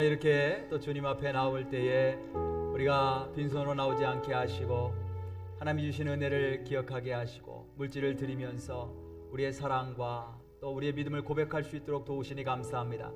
이렇게 또 주님 앞에 나올 때에 우리가 빈손으로 나오지 않게 하시고 하나님이 주신 은혜를 기억하게 하시고 물질을 드리면서 우리의 사랑과 또 우리의 믿음을 고백할 수 있도록 도우시니 감사합니다.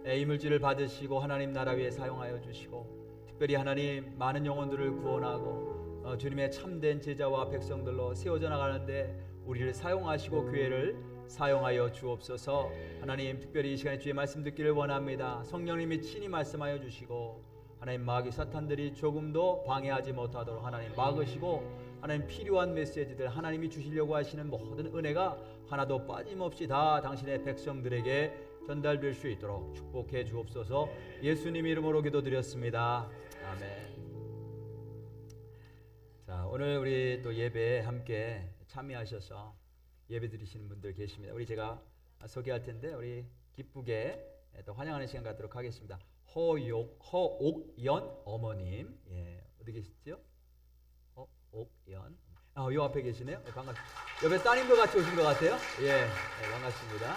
이 물질을 받으시고 하나님 나라 위에 사용하여 주시고 특별히 하나님 많은 영혼들을 구원하고 주님의 참된 제자와 백성들로 세워져 나가는데 우리를 사용하시고 교회를 사용하여 주옵소서. 하나님 특별히 이 시간에 주의 말씀 듣기를 원합니다. 성령님이 친히 말씀하여 주시고 하나님 마귀 사탄들이 조금도 방해하지 못하도록 하나님 막으시고 하나님 필요한 메시지들 하나님이 주시려고 하시는 모든 은혜가 하나도 빠짐없이 다 당신의 백성들에게 전달될 수 있도록 축복해 주옵소서. 예수님 이름으로 기도드렸습니다. 아멘. 자, 오늘 우리 또 예배에 함께 참여하셔서 예배 드리시는 분들 계십니다. 우리 제가 소개할 텐데 우리 기쁘게 또 환영하는 시간 갖도록 하겠습니다. 허옥연 어머님, 어디 계시죠? 옥연. 요 앞에 계시네요. 반갑습니다. 옆에 따님도 같이 오신 것 같아요. 반갑습니다.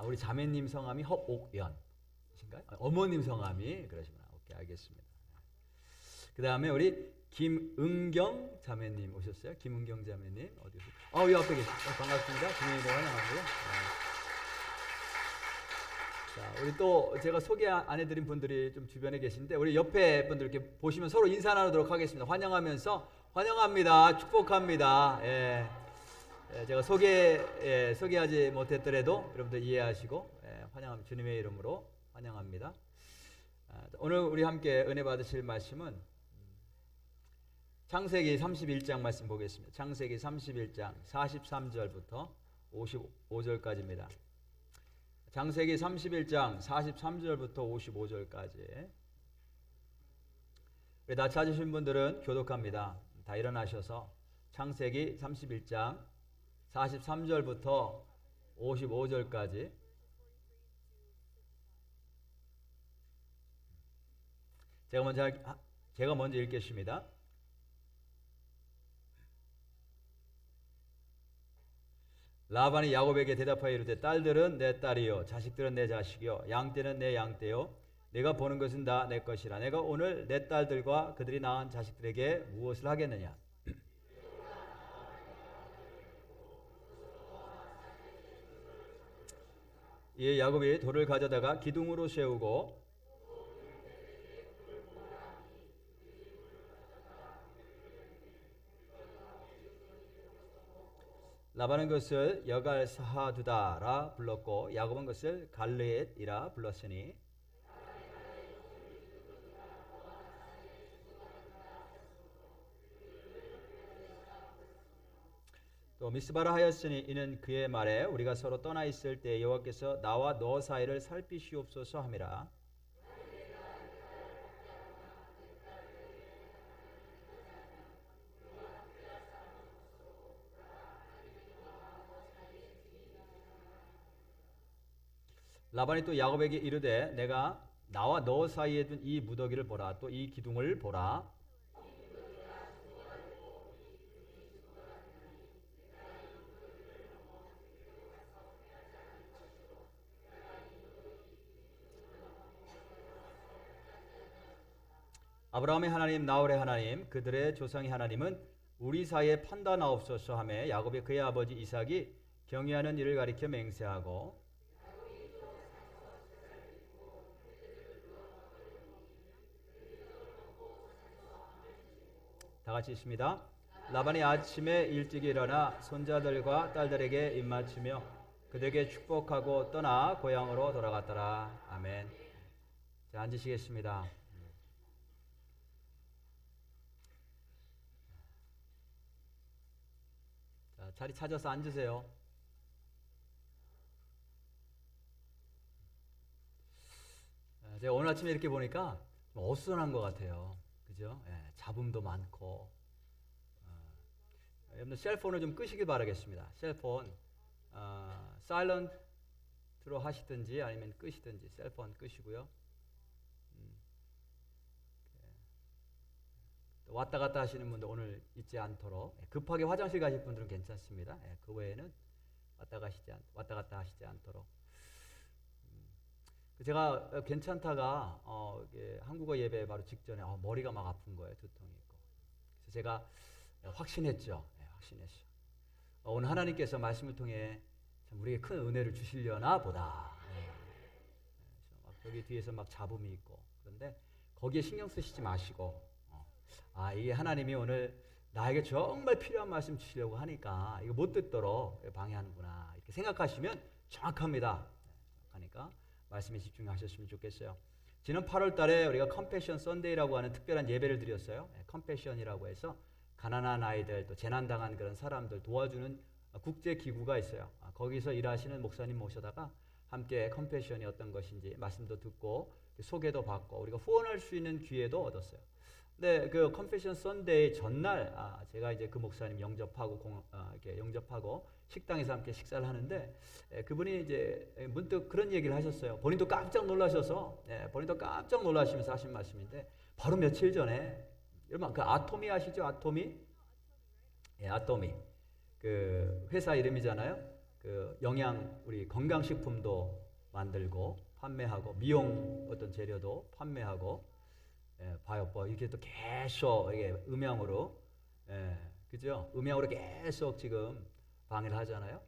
우리 자매님 성함이 허옥연이신가요? 어머님 성함이 그러시구나. 오케이, 알겠습니다. 그 다음에 우리 김은경 자매님 오셨어요? 김은경 자매님 어디 오셨어요? 이 앞에 계시죠. 반갑습니다. 주님도 환영하고요. 자, 우리 또 제가 소개 안 해드린 분들이 좀 주변에 계신데 우리 옆에 분들 이렇게 보시면 서로 인사 나누도록 하겠습니다. 환영하면서 환영합니다. 축복합니다. 제가 소개하지 못했더라도 여러분들 이해하시고 환영합니다. 주님의 이름으로 환영합니다. 오늘 우리 함께 은혜 받으실 말씀은 창세기 31장 말씀 보겠습니다. 창세기 31장 43절부터 55절까지입니다. 창세기 31장 43절부터 55절까지. 다 찾으신 분들은 교독합니다. 다 일어나셔서 창세기 31장 43절부터 55절까지. 제가 먼저 읽겠습니다. 라반이 야곱에게 대답하여 이르되 딸들은 내 딸이요 자식들은 내 자식이요 양떼는 내 양떼요 내가 보는 것은 다 내 것이라. 내가 오늘 내 딸들과 그들이 낳은 자식들에게 무엇을 하겠느냐. 이에 야곱이 돌을 가져다가 기둥으로 세우고 라반은 그것을 여갈사하두다라 불렀고 야곱은 그것을 갈르엣이라 불렀으니 또 미스바라 하였으니 이는 그의 말에 우리가 서로 떠나 있을 때 여호와께서 나와 너 사이를 살피시옵소서 함이라. 라반이 또 야곱에게 이르되 내가 나와 너 사이에 둔 이 무더기를 보라. 또 이 기둥을 보라. 아브라함의 하나님 나홀의 하나님 그들의 조상의 하나님은 우리 사이에 판단하옵소서 하며 야곱이 그의 아버지 이삭이 경외하는 일을 가리켜 맹세하고 다 같이 있습니다. 라반이 아침에 일찍 일어나 손자들과 딸들에게 입맞추며 그들에게 축복하고 떠나 고향으로 돌아갔더라. 아멘. 자, 앉으시겠습니다. 자, 자리 찾아서 앉으세요. 제가 오늘 아침에 이렇게 보니까 어수선한 것 같아요. 그죠? 잡음도 많고. 여러분들 셀폰을 좀 끄시길 바라겠습니다. 셀폰 사일런트로 하시든지 아니면 끄시든지 셀폰 끄시고요. 왔다 갔다 하시는 분들 오늘 잊지 않도록, 급하게 화장실 가실 분들은 괜찮습니다. 그 외에는 왔다 갔다 하시지 않도록. 제가 괜찮다가 한국어 예배 바로 직전에 머리가 막 아픈 거예요. 두통이 있고. 그래서 제가 확신했죠. 확신했어요. 오늘 하나님께서 말씀을 통해 참 우리에게 큰 은혜를 주시려나 보다. 막 여기 뒤에서 막 잡음이 있고. 그런데 거기에 신경 쓰시지 마시고 이게 하나님이 오늘 나에게 정말 필요한 말씀 주시려고 하니까 이거 못 듣도록 방해하는구나 이렇게 생각하시면 정확합니다. 정확하니까 말씀에 집중하셨으면 좋겠어요. 지난 8월 달에 우리가 컴패션 선데이라고 하는 특별한 예배를 드렸어요. 컴패션이라고 해서 가난한 아이들 또 재난당한 그런 사람들 도와주는 국제기구가 있어요. 거기서 일하시는 목사님 모셔다가 함께 컴패션이 어떤 것인지 말씀도 듣고 소개도 받고 우리가 후원할 수 있는 기회도 얻었어요. 근데 그 컴패션 선데이 전날 제가 이제 그 목사님 영접하고 이렇게 영접하고 식당에서 함께 식사를 하는데 그분이 이제 문득 그런 얘기를 하셨어요. 본인도 깜짝 놀라셔서 본인도 깜짝 놀라시면서 하신 말씀인데 바로 며칠 전에 여러분 그 아토미 아시죠? 아토미? 아토미 그 회사 이름이잖아요. 그 우리 건강식품도 만들고 판매하고 미용 어떤 재료도 판매하고 바이오법 이렇게 또 계속 이게 음향으로 그죠? 음향으로 계속 지금 방해를 하잖아요.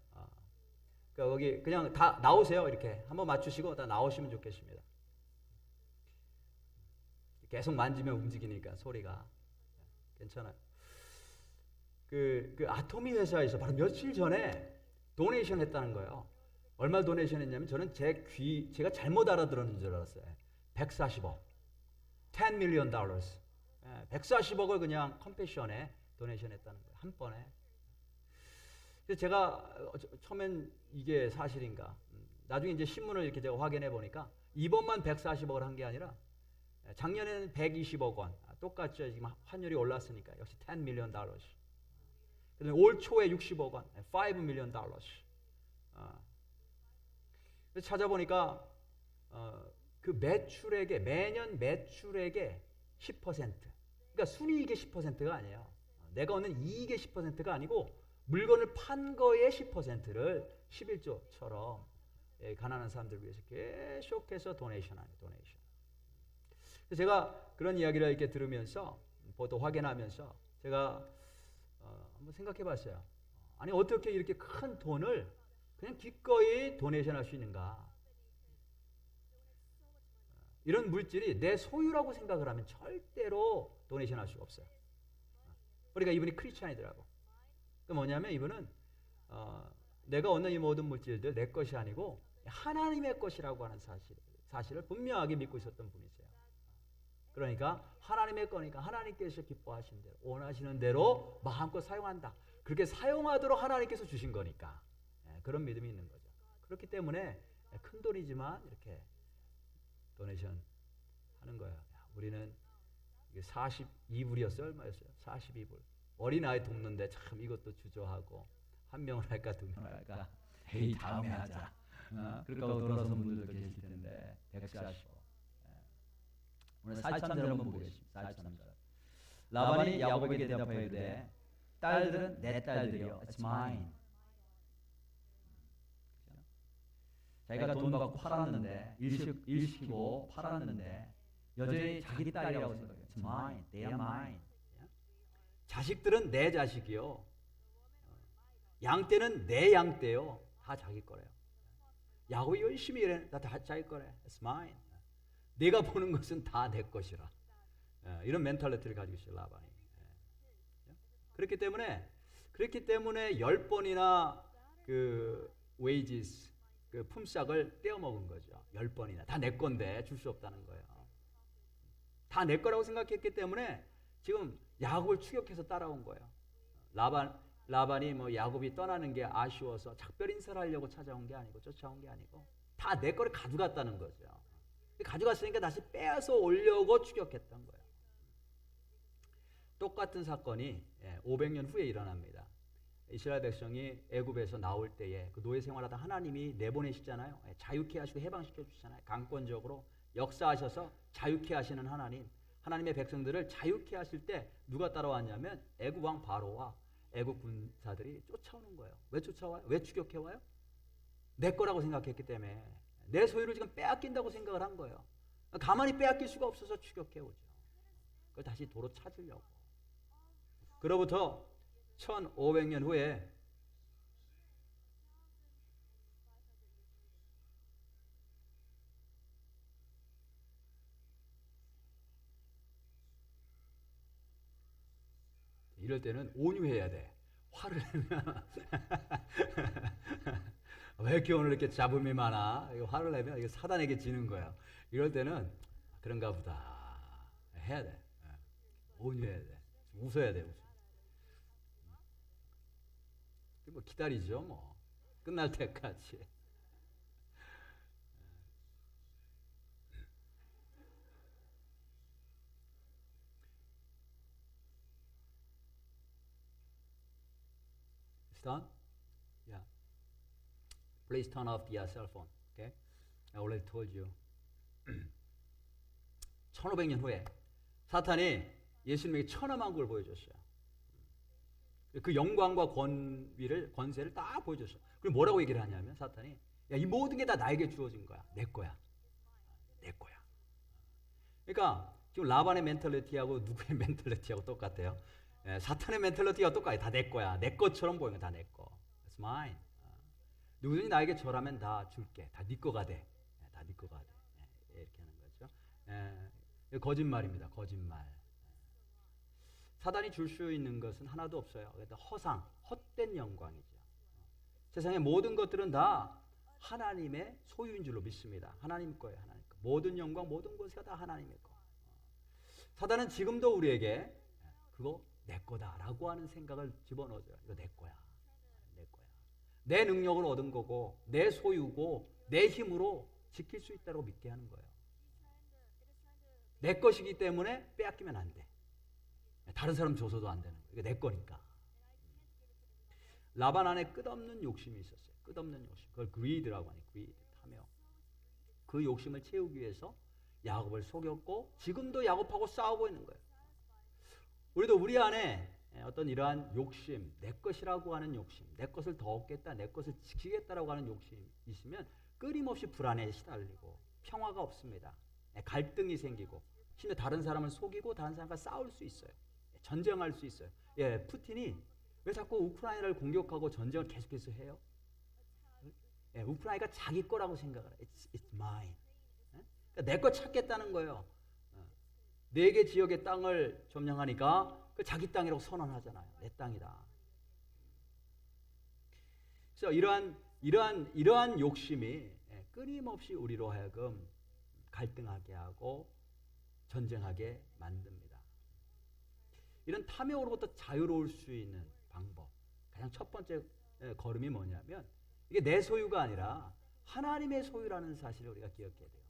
그러니까 거기 그냥 다 나오세요. 이렇게 한번 맞추시고 다 나오시면 좋겠습니다. 계속 만지면 움직이니까 소리가 괜찮아요. 그 아토미 회사에서 바로 며칠 전에 도네이션 했다는 거예요. 얼마 도네이션 했냐면 저는 제가 잘못 알아들었는 줄 알았어요. 140억. $10 million. 140억을 그냥 컴패션에 도네이션 했다는 거예요. 한 번에. 그래서 제가 처음엔 이게 사실인가. 나중에 이제 신문을 이렇게 제가 확인해 보니까 이번만 140억을 한 게 아니라 작년에는 120억 원. 똑같죠. 지금 환율이 올랐으니까. 역시 $10 million. 그다음에 올 초에 60억 원. $5 million. 그래서 찾아보니까 그 매출액의 매년 매출액의 10%. 그러니까 순이익의 10%가 아니에요. 내가 얻는 이익의 10%가 아니고 물건을 판 거의 10%를 11조처럼 가난한 사람들을 위해서 계속해서 도네이션 아니에요. 도네이션. 그래서 제가 그런 이야기를 이렇게 들으면서 보도 확인하면서 제가 한번 생각해 봤어요. 아니 어떻게 이렇게 큰 돈을 그냥 기꺼이 도네이션 할 수 있는가. 이런 물질이 내 소유라고 생각을 하면 절대로 도네이션 할 수가 없어요. 그러니까 이분이 크리스찬이더라고. 그 뭐냐면 이분은 내가 얻는 이 모든 물질들 내 것이 아니고 하나님의 것이라고 하는 사실을 분명하게 믿고 있었던 분이세요. 그러니까 하나님의 거니까 하나님께서 기뻐하신 대로 원하시는 대로 마음껏 사용한다. 그렇게 사용하도록 하나님께서 주신 거니까 그런 믿음이 있는 거죠. 그렇기 때문에 큰 돈이지만 이렇게 도네이션 하는 거예요. 우리는 42불이었어요? 얼마였어요? 42불. 어린아이 돕는데 참 이것도 주저하고 한 명을 할까 두 명을 할까? 에이 다음에 하자. 그러니까 돌아서 분들도 계실 텐데 145. 오늘 4,000절 한번 보겠습니다. 4,000절. 라반이 야곱에게 대답하여 이르되 딸들은 내 딸들이요. It's mine. 자기가 돈 받고 팔았는데 일시키고 팔았는데 여전히 자기 딸이라고 생각해요. It's mine. They are mine. 자식들은 내 자식이요. 양떼는 내 양떼요. 다 자기 거래요. 야곱이 열심히 일해. 다 자기 거래. It's mine. 내가 보는 것은 다 내 것이라. 이런 멘탈리티를 가지고 있어요. 라반이. 그렇기 때문에 10번이나 그 wages 그 품삯을 떼어먹은 거죠. 10번이나. 다 내 건데 줄 수 없다는 거예요. 다 내 거라고 생각했기 때문에 지금 야곱을 추격해서 따라온 거예요. 라반이 뭐 야곱이 떠나는 게 아쉬워서 작별 인사를 하려고 찾아온 게 아니고 쫓아온 게 아니고 다 내 거를 가져갔다는 거죠. 가져갔으니까 다시 빼앗아 오려고 추격했던 거예요. 똑같은 사건이 500년 후에 일어납니다. 이스라엘 백성이 애굽에서 나올 때에 그 노예 생활하다 하나님이 내보내시잖아요. 자유케 하시고 해방시켜 주시잖아요. 강권적으로 역사하셔서 자유케 하시는 하나님의 백성들을 자유케 하실 때 누가 따라왔냐면 애굽 왕 바로와 애국 군사들이 쫓아오는 거예요. 왜 쫓아와요? 왜 추격해와요? 내 거라고 생각했기 때문에 내 소유를 지금 빼앗긴다고 생각을 한 거예요. 가만히 빼앗길 수가 없어서 추격해오죠. 그걸 다시 도로 찾으려고. 그로부터 1500년 후에 이럴 때는 온유해야 돼. 화를 내면 왜 이렇게 오늘 이렇게 잡음이 많아? 이거 화를 내면 이거 사단에게 지는 거야. 이럴 때는 그런가 보다 해야 돼. 온유해야 돼. 웃어야 돼. 뭐 기다리죠. 뭐 끝날 때까지. Done? Yeah. Please turn off the cell phone. Okay? I already told you. 1500년 후에 사탄이 예수님에게 천하만국을 보여줬어요. 그 영광과 권세를 다 보여줬어요. 그리고 뭐라고 얘기를 하냐면 사탄이 야, 이 모든 게 다 나에게 주어진 거야. 내 거야. 내 거야. 그러니까 지금 라반의 멘탈리티하고 누구의 멘탈리티하고 똑같아요. 사탄의 멘탈리티가 똑같아요. 다 내 거야. 내 것처럼 보이는 다 내 거. It's mine. 누구든지 나에게 절하면 다 줄게. 다 네 거가 돼. 다 네 거가 돼. 이렇게 하는 거죠. 거짓말입니다. 거짓말. 사단이 줄 수 있는 것은 하나도 없어요. 그러니까 허상, 헛된 영광이죠. 세상의 모든 것들은 다 하나님의 소유인 줄로 믿습니다. 하나님 거예요. 하나님 거. 모든 영광, 모든 것이 다 하나님의 거. 사단은 지금도 우리에게 그거 내 거다라고 하는 생각을 집어넣어줘요. 이거 내 거야. 내 거야. 내 능력을 얻은 거고 내 소유고 내 힘으로 지킬 수 있다고 믿게 하는 거예요. 내 것이기 때문에 빼앗기면 안 돼. 다른 사람 줘서도 안 되는 거예요. 이거 내 거니까. 라반 안에 끝없는 욕심이 있었어요. 끝없는 욕심. 그걸 greed라고 하니 greed, 탐욕. 그 욕심을 채우기 위해서 야곱을 속였고 지금도 야곱하고 싸우고 있는 거예요. 우리도 우리 안에 어떤 이러한 욕심, 내 것이라고 하는 욕심, 내 것을 더 얻겠다, 내 것을 지키겠다라고 하는 욕심이 있으면 끊임없이 불안에 시달리고 평화가 없습니다. 갈등이 생기고 심지어 다른 사람을 속이고 다른 사람과 싸울 수 있어요. 전쟁할 수 있어요. 푸틴이 왜 자꾸 우크라이나를 공격하고 전쟁을 계속해서 해요? 우크라이나가 자기 거라고 생각을 해요. It's mine. 그러니까 내 거 찾겠다는 거예요. 네 개 지역의 땅을 점령하니까 그 자기 땅이라고 선언하잖아요. 내 땅이다. 그래서 이러한 욕심이 끊임없이 우리로 하여금 갈등하게 하고 전쟁하게 만듭니다. 이런 탐욕으로부터 자유로울 수 있는 방법, 가장 첫 번째 걸음이 뭐냐면 이게 내 소유가 아니라 하나님의 소유라는 사실을 우리가 기억해야 돼요.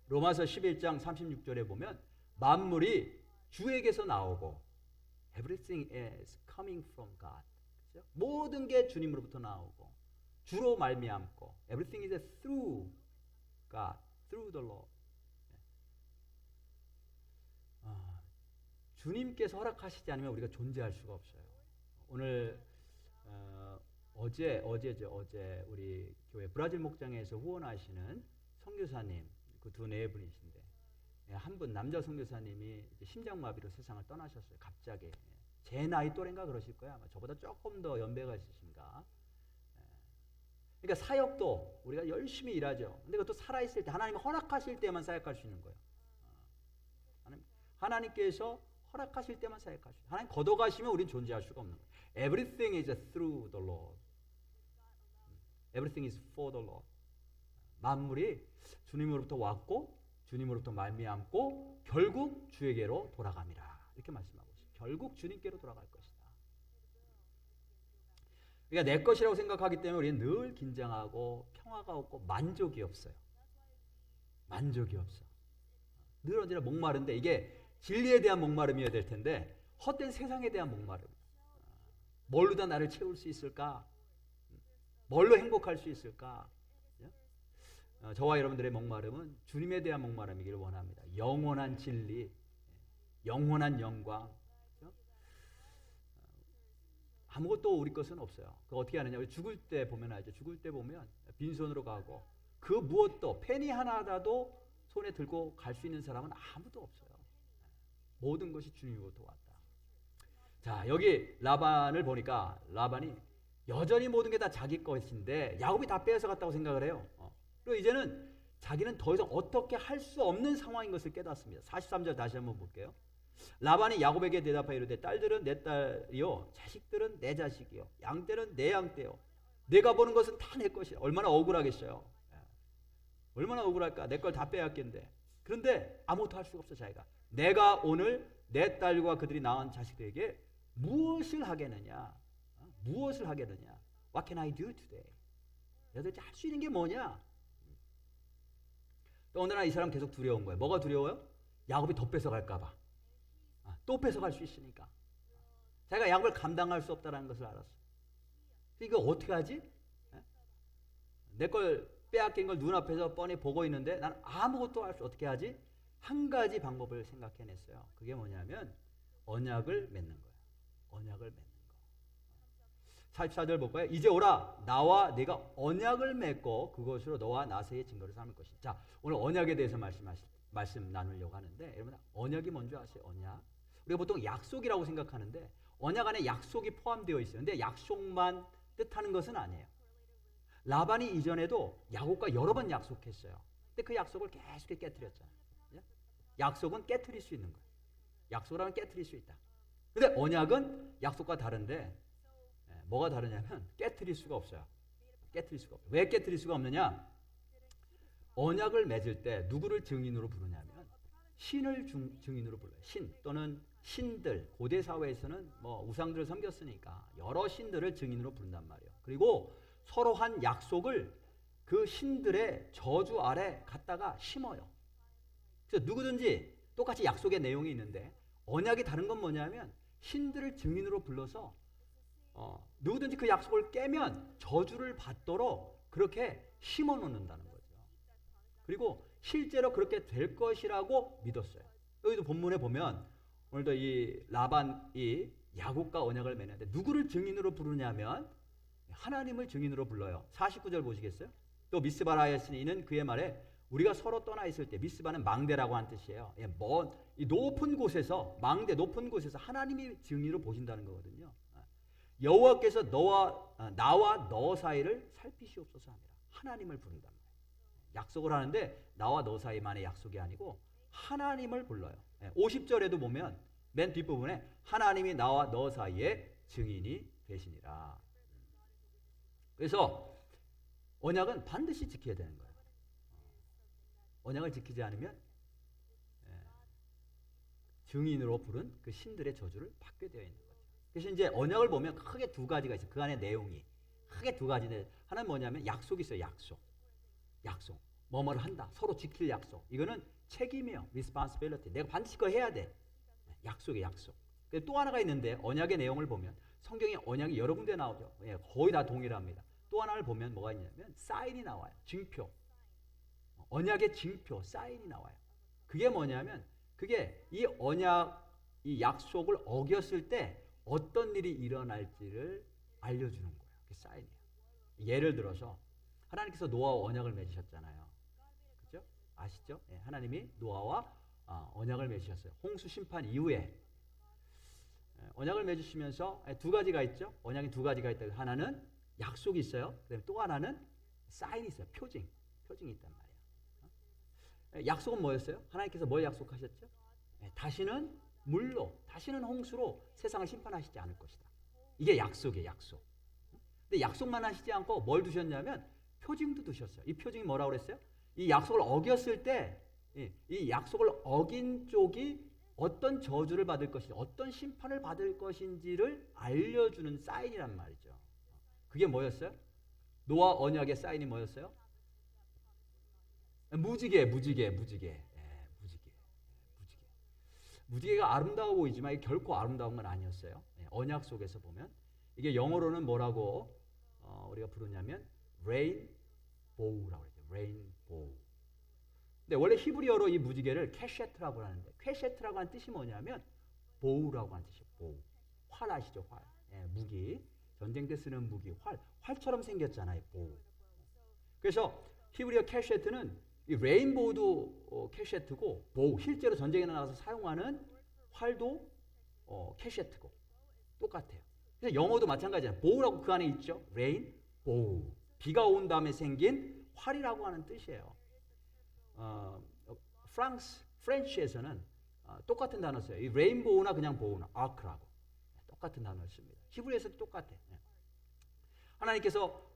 로마서 11장 36절에 보면 만물이 주에게서 나오고 everything is coming from God. 그렇죠? 모든 게 주님으로부터 나오고 주로 말미암고 everything is through God, through the Lord. 주님께서 허락하시지 않으면 우리가 존재할 수가 없어요. 오늘 어제 우리 교회 브라질 목장에서 후원하시는 선교사님 그 두 네 분이신데 한 분 남자 선교사님이 심장마비로 세상을 떠나셨어요. 갑자기 제 나이 또래인가 그러실 거야. 아마 저보다 조금 더 연배가 있으신가. 그러니까 사역도 우리가 열심히 일하죠. 근데 그것도 살아있을 때 하나님 허락하실 때만 사역할 수 있는 거예요. 하나님께서 허락하실 때만 사역할 수 있어요. 하나님 걷어가시면 우린 존재할 수가 없는 거예요. Everything is through the Lord. Everything is for the Lord. 만물이 주님으로부터 왔고 주님으로부터 말미암고 결국 주에게로 돌아갑니다. 이렇게 말씀하고 있어요. 결국 주님께로 돌아갈 것이다. 그러니까 내 것이라고 생각하기 때문에 우리는 늘 긴장하고 평화가 없고 만족이 없어요. 만족이 없어. 늘 언제나 목마른데 이게 진리에 대한 목마름이어야 될 텐데 헛된 세상에 대한 목마름. 뭘로 다 나를 채울 수 있을까? 뭘로 행복할 수 있을까? 저와 여러분들의 목마름은 주님에 대한 목마름이기를 원합니다. 영원한 진리, 영원한 영광. 아무것도 우리 것은 없어요. 그 어떻게 하느냐? 우리 죽을 때 보면 알죠. 죽을 때 보면 빈손으로 가고 그 무엇도 페니 하나라도 손에 들고 갈 수 있는 사람은 아무도 없어요. 모든 것이 주님으로부터 왔다. 자, 여기 라반을 보니까 라반이 여전히 모든 게 다 자기 것인데 야곱이 다 빼앗아 갔다고 생각을 해요. 그리고 이제는 자기는 더 이상 어떻게 할 수 없는 상황인 것을 깨닫습니다. 43절 다시 한번 볼게요. 라반이 야곱에게 대답하여 이르되 딸들은 내 딸이요 자식들은 내 자식이요 양떼는 내 양떼요 내가 보는 것은 다 내 것이야. 얼마나 억울하겠어요. 얼마나 억울할까. 내 걸 다 빼앗겼는데. 그런데 아무것도 할 수가 없어. 자기가 내가 오늘 내 딸과 그들이 낳은 자식들에게 무엇을 하겠느냐. 무엇을 하겠느냐. What can I do today? 내가 도대체 할 수 있는 게 뭐냐. 또 어느 날 이 사람 계속 두려운 거예요. 뭐가 두려워요? 야곱이 더 뺏어갈까 봐. 또 뺏어갈 수 있으니까. 자기가 야곱을 감당할 수 없다는 것을 알았어. 이거 어떻게 하지? 내 걸 빼앗긴 걸 눈앞에서 뻔히 보고 있는데 나는 아무것도 할 수 어떻게 하지? 한 가지 방법을 생각해냈어요. 그게 뭐냐면 언약을 맺는 거예요. 언약을 맺는 거. 44절 볼까요? 이제 오라 나와 내가 언약을 맺고 그것으로 너와 나 사이의 증거를 삼을 것이다. 자, 오늘 언약에 대해서 말씀 나누려고 하는데 여러분 언약이 뭔지 아세요? 언약. 우리가 보통 약속이라고 생각하는데 언약 안에 약속이 포함되어 있어요. 근데 약속만 뜻하는 것은 아니에요. 라반이 이전에도 야곱과 여러 번 약속했어요. 근데 그 약속을 계속 깨트렸잖아요. 약속은 깨트릴 수 있는 거예요. 약속을 하면 깨트릴 수 있다. 근데 언약은 약속과 다른데 뭐가 다르냐면 깨트릴 수가 없어요. 깨트릴 수가 없어요. 왜 깨트릴 수가 없느냐? 언약을 맺을 때 누구를 증인으로 부르냐면 신을 증인으로 불러요. 신 또는 신들. 고대 사회에서는 뭐 우상들을 섬겼으니까 여러 신들을 증인으로 부른단 말이에요. 그리고 서로 한 약속을 그 신들의 저주 아래 갖다가 심어요. 그래서 누구든지 똑같이 약속의 내용이 있는데 언약이 다른 건 뭐냐면 신들을 증인으로 불러서 누구든지 그 약속을 깨면 저주를 받도록 그렇게 심어 놓는다는 거죠. 그리고 실제로 그렇게 될 것이라고 믿었어요. 여기도 본문에 보면 오늘도 이 라반이 야곱과 언약을 맺는데 누구를 증인으로 부르냐면 하나님을 증인으로 불러요. 49절 보시겠어요? 또 미스바라에 있으니 이는 그의 말에 우리가 서로 떠나 있을 때 미스바는 망대라고 한 뜻이에요. 먼 이 높은 곳에서 망대 높은 곳에서 하나님이 증인으로 보신다는 거거든요. 여호와께서 나와 너 사이를 살피시옵소서 합니다. 하나님을 부른단 말이에요. 약속을 하는데 나와 너 사이만의 약속이 아니고 하나님을 불러요. 50절에도 보면 맨 뒷부분에 하나님이 나와 너 사이에 증인이 되시니라. 그래서 언약은 반드시 지켜야 되는 거예요. 언약을 지키지 않으면 증인으로 부른 그 신들의 저주를 받게 되어 있는 거죠. 그래서 이제 언약을 보면 크게 두 가지가 있어요. 그 안에 내용이 크게 두 가지인데 하나는 뭐냐면 약속이 있어요. 약속. 뭐뭐를 한다. 서로 지킬 약속. 이거는 책임이에요. responsibility. 내가 반드시 그거 해야 돼. 약속이에요. 약속. 또 하나가 있는데 언약의 내용을 보면 성경에 언약이 여러 군데 나오죠. 거의 다 동일합니다. 또 하나를 보면 뭐가 있냐면 사인이 나와요. 증표. 언약의 증표, 사인이 나와요. 그게 뭐냐면 그게 이 언약, 이 약속을 어겼을 때 어떤 일이 일어날지를 알려주는 거예요. 그게 사인이에요. 예를 들어서 하나님께서 노아와 언약을 맺으셨잖아요. 그렇죠? 아시죠? 하나님이 노아와 언약을 맺으셨어요. 홍수 심판 이후에 언약을 맺으시면서 두 가지가 있죠. 언약이 두 가지가 있다. 하나는 약속이 있어요. 그다음에 또 하나는 사인이 있어요. 표징이 있단 말이에요. 약속은 뭐였어요? 하나님께서 뭘 약속하셨죠? 다시는 물로, 다시는 홍수로 세상을 심판하시지 않을 것이다. 이게 약속이에요. 약속. 근데 약속만 하시지 않고 뭘 두셨냐면 표징도 두셨어요. 이 표징이 뭐라고 그랬어요? 이 약속을 어겼을 때 이 약속을 어긴 쪽이 어떤 저주를 받을 것인지 어떤 심판을 받을 것인지를 알려주는 사인이란 말이죠. 그게 뭐였어요? 노아 언약의 사인이 뭐였어요? 무지개가 아름다워 보이지만 이게 결코 아름다운 건 아니었어요. 언약 속에서 보면 이게 영어로는 뭐라고 우리가 부르냐면 레인보우라고 그러죠. 레인보우. 근데 원래 히브리어로 이 무지개를 캐셰트라고 하는데 캐셰트라고 하는 뜻이 뭐냐면 보우라고 하는 뜻이에요. 보우. 활 아시죠? 활. 무기. 전쟁 때 쓰는 무기, 활처럼 생겼잖아요. 보우. 그래서 히브리어 캐셰트는 이 레인보우도 캐셰트고, 보우, 실제로 전쟁에 나가서 사용하는 활도 캐셰트고 똑같아요. 그래서 영어도 마찬가지예요. 보우라고 그 안에 있죠. 레인, 보우. 비가 온 다음에 생긴 활이라고 하는 뜻이에요. 프렌치에서는 똑같은 단어 써요. 이 레인보우나 그냥 보우나 아크라고 똑같은 단어를 씁니다. 히브리에서도 똑같아. 하나님께서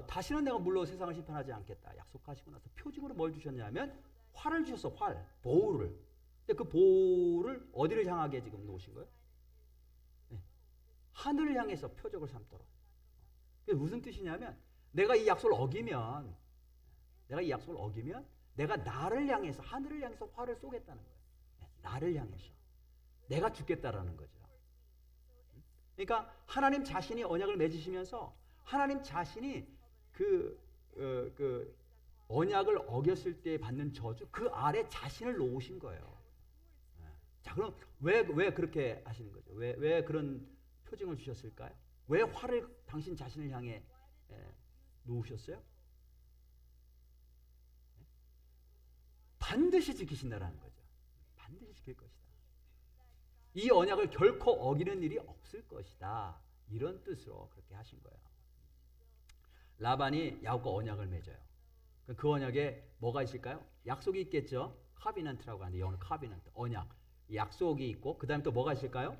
다시는 내가 물로 세상을 심판하지 않겠다 약속하시고 나서 표징으로 뭘 주셨냐면 활을 주셨어. 활, 보우를. 근데 그 보우를 어디를 향하게 지금 놓으신 거예요? 네. 하늘을 향해서 표적을 삼도록. 그게 무슨 뜻이냐면 내가 이 약속을 어기면 내가 나를 향해서, 하늘을 향해서 활을 쏘겠다는 거예요. 나를 향해서. 내가 죽겠다라는 거죠. 그러니까 하나님 자신이 언약을 맺으시면서 하나님 자신이 그 언약을 어겼을 때 받는 저주, 그 아래 자신을 놓으신 거예요. 자, 그럼 왜 그렇게 하시는 거죠? 왜 그런 표징을 주셨을까요? 왜 활을 당신 자신을 향해 놓으셨어요? 반드시 지키신다라는 거죠. 반드시 지킬 것이다. 이 언약을 결코 어기는 일이 없을 것이다. 이런 뜻으로 그렇게 하신 거예요. 라반이 야곱과 언약을 맺어요. 그 언약에 뭐가 있을까요? 약속이 있겠죠. 카비넌트라고 하는데 영어로 카비넌트, 언약. 약속이 있고 그 다음에 또 뭐가 있을까요?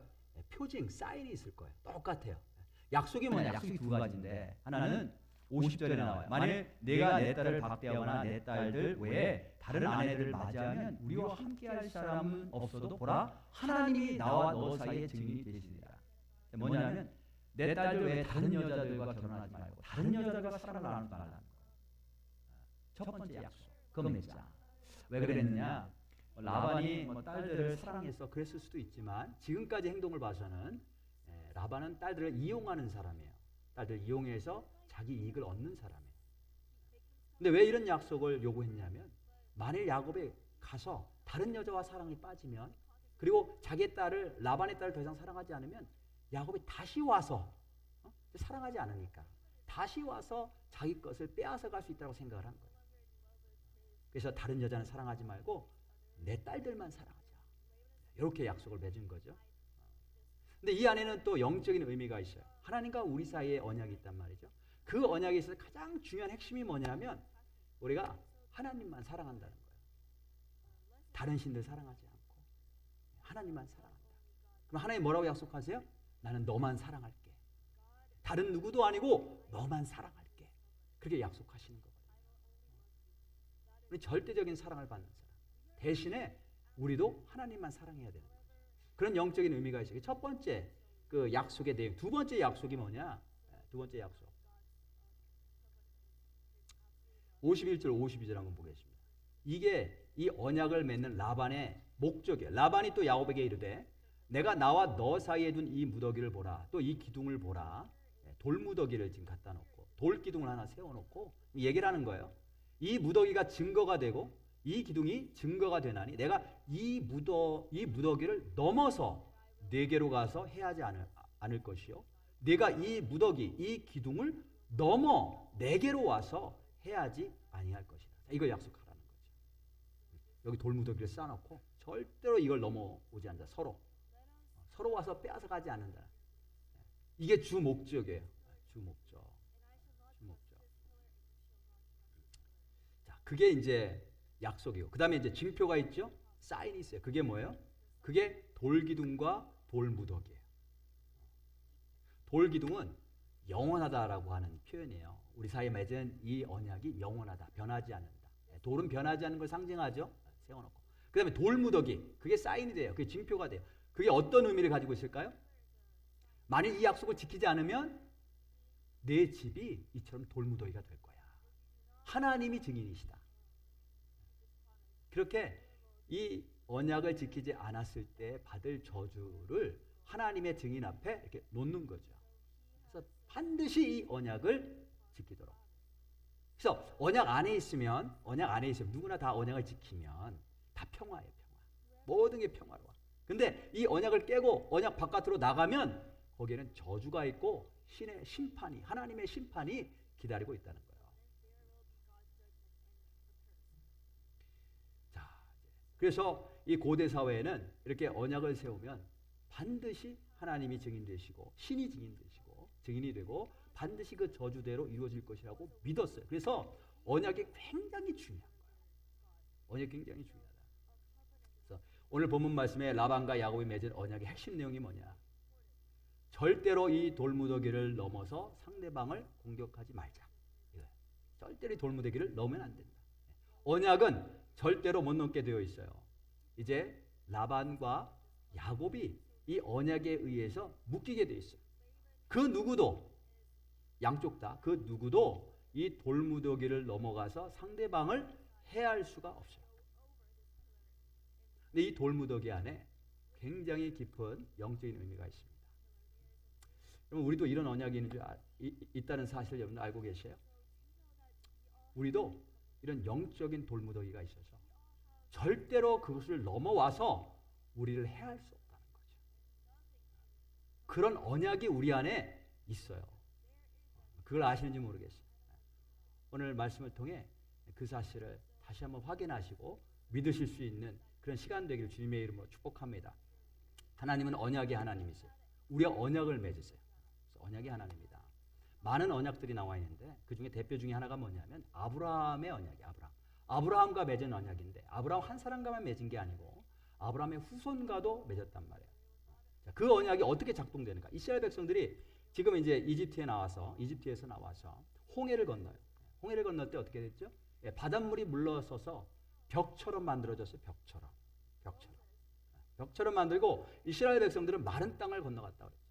표징, 사인이 있을 거예요. 똑같아요. 약속이 뭐냐? 약속이 두 가지인데 하나는 50절에 나와요. 만일 내가 내 딸을 박대하거나 내 딸들 외에 다른 아내들을 맞이하면 우리와 함께할 사람은 없어도 보라 하나님이 나와 너 사이에 증인이 되시니라. 뭐냐면 내 딸들 외에 다른 여자들과 결혼하지 말고 다른 여자들과 사랑을 나누지 말라는 거예요. 첫 번째 약속. 그건 맺자. 왜 그랬느냐? 라반이 딸들을 사랑해서 그랬을 수도 있지만 지금까지 행동을 봐서는 라반은 딸들을 이용하는 사람이에요. 딸들을 이용해서 자기 이익을 얻는 사람이에요. 근데 왜 이런 약속을 요구했냐면 만일 야곱이 가서 다른 여자와 사랑에 빠지면 그리고 자기의 딸을 라반의 딸을 더 이상 사랑하지 않으면 야곱이 다시 와서 사랑하지 않으니까 다시 와서 자기 것을 빼앗아 갈 수 있다고 생각을 한 거예요. 그래서 다른 여자는 사랑하지 말고 내 딸들만 사랑하자. 이렇게 약속을 맺은 거죠. 근데 이 안에는 또 영적인 의미가 있어요. 하나님과 우리 사이에 언약이 있단 말이죠. 그 언약에 있어서 가장 중요한 핵심이 뭐냐면 우리가 하나님만 사랑한다는 거예요. 다른 신들 사랑하지 않고 하나님만 사랑한다. 그럼 하나님 뭐라고 약속하세요? 나는 너만 사랑할게. 다른 누구도 아니고 너만 사랑할게. 그렇게 약속하시는 거거든요. 우리 절대적인 사랑을 받는 사람. 대신에 우리도 하나님만 사랑해야 되는 거예요. 그런 영적인 의미가 있어요. 첫 번째 그 약속의 내용. 두 번째 약속이 뭐냐? 두 번째 약속. 51절 52절 한번 보겠습니다. 이게 이 언약을 맺는 라반의 목적이에요. 라반이 또 야곱에게 이르되 내가 나와 너 사이에 둔 이 무더기를 보라. 또 이 기둥을 보라. 돌무더기를 지금 갖다 놓고 돌기둥을 하나 세워놓고 얘기를 하는 거예요. 이 무더기가 증거가 되고 이 기둥이 증거가 되나니 내가 이 무더기를 넘어서 네게로 가서 해하지 않을 것이요. 내가 이 무더기, 이 기둥을 넘어 네게로 와서 해하지 아니할 것이다. 이걸 약속하라는 거죠. 여기 돌무더기를 쌓아놓고 절대로 이걸 넘어오지 않는다. 서로 와서 빼앗아 가지 않는다. 이게 주 목적이에요. 주 목적. 자, 그게 이제 약속이고, 그 다음에 이제 징표가 있죠. 사인이 있어요. 그게 뭐예요? 그게 돌기둥과 돌무더기예요. 돌기둥은 영원하다라고 하는 표현이에요. 우리 사이에 맺은 이 언약이 영원하다, 변하지 않는다. 돌은 변하지 않는 걸 상징하죠. 세워놓고. 그 다음에 돌무더기, 그게 사인이 돼요. 그게 징표가 돼요. 그게 어떤 의미를 가지고 있을까요? 만일 이 약속을 지키지 않으면 내 집이 이처럼 돌무더기가 될 거야. 하나님이 증인이시다. 그렇게 이 언약을 지키지 않았을 때 받을 저주를 하나님의 증인 앞에 이렇게 놓는 거죠. 그래서 반드시 이 언약을 지키도록. 그래서 언약 안에 있으면 누구나 다 언약을 지키면 다 평화예요, 평화. 모든 게 평화로워. 근데 이 언약을 깨고 언약 바깥으로 나가면 거기에는 저주가 있고 신의 심판이, 하나님의 심판이 기다리고 있다는 거예요. 자, 그래서 이 고대 사회에는 이렇게 언약을 세우면 반드시 하나님이 증인되시고 신이 증인되시고 증인이 되고 반드시 그 저주대로 이루어질 것이라고 믿었어요. 그래서 언약이 굉장히 중요한 거예요. 언약이 굉장히 중요하다. 그래서 오늘 본문 말씀에 라반과 야곱이 맺은 언약의 핵심 내용이 뭐냐? 절대로 이 돌무더기를 넘어서 상대방을 공격하지 말자. 이거예요. 절대로 이 돌무더기를 넘으면 안 된다. 언약은 절대로 못 넘게 되어 있어요. 이제 라반과 야곱이 이 언약에 의해서 묶이게 되어 있어요. 그 누구도 양쪽 다 그 누구도 이 돌무더기를 넘어가서 상대방을 해할 수가 없어요. 근데 이 돌무더기 안에 굉장히 깊은 영적인 의미가 있습니다. 그럼 우리도 이런 언약이 있는 줄 있다는 사실을 여러분 알고 계세요? 우리도 이런 영적인 돌무더기가 있어서 절대로 그것을 넘어와서 우리를 해할 수 없다는 거죠. 그런 언약이 우리 안에 있어요. 그걸 아시는지 모르겠어요. 오늘 말씀을 통해 그 사실을 다시 한번 확인하시고 믿으실 수 있는 그런 시간 되기를 주님의 이름으로 축복합니다. 하나님은 언약의 하나님이세요. 우리가 언약을 맺으세요. 그래서 언약의 하나님입니다. 많은 언약들이 나와 있는데 그 중에 대표 중에 하나가 뭐냐면 아브라함의 언약이에요. 아브라함과 맺은 언약인데 아브라함 한 사람과만 맺은 게 아니고 아브라함의 후손과도 맺었단 말이에요. 자, 그 언약이 어떻게 작동되는가? 이스라엘 백성들이 지금 이제 이집트에서 나와서 홍해를 건너요. 홍해를 건널 때 어떻게 됐죠? 예, 바닷물이 물러서서 벽처럼 만들어졌어요. 벽처럼 만들고 이스라엘 백성들은 마른 땅을 건너갔다 그랬죠.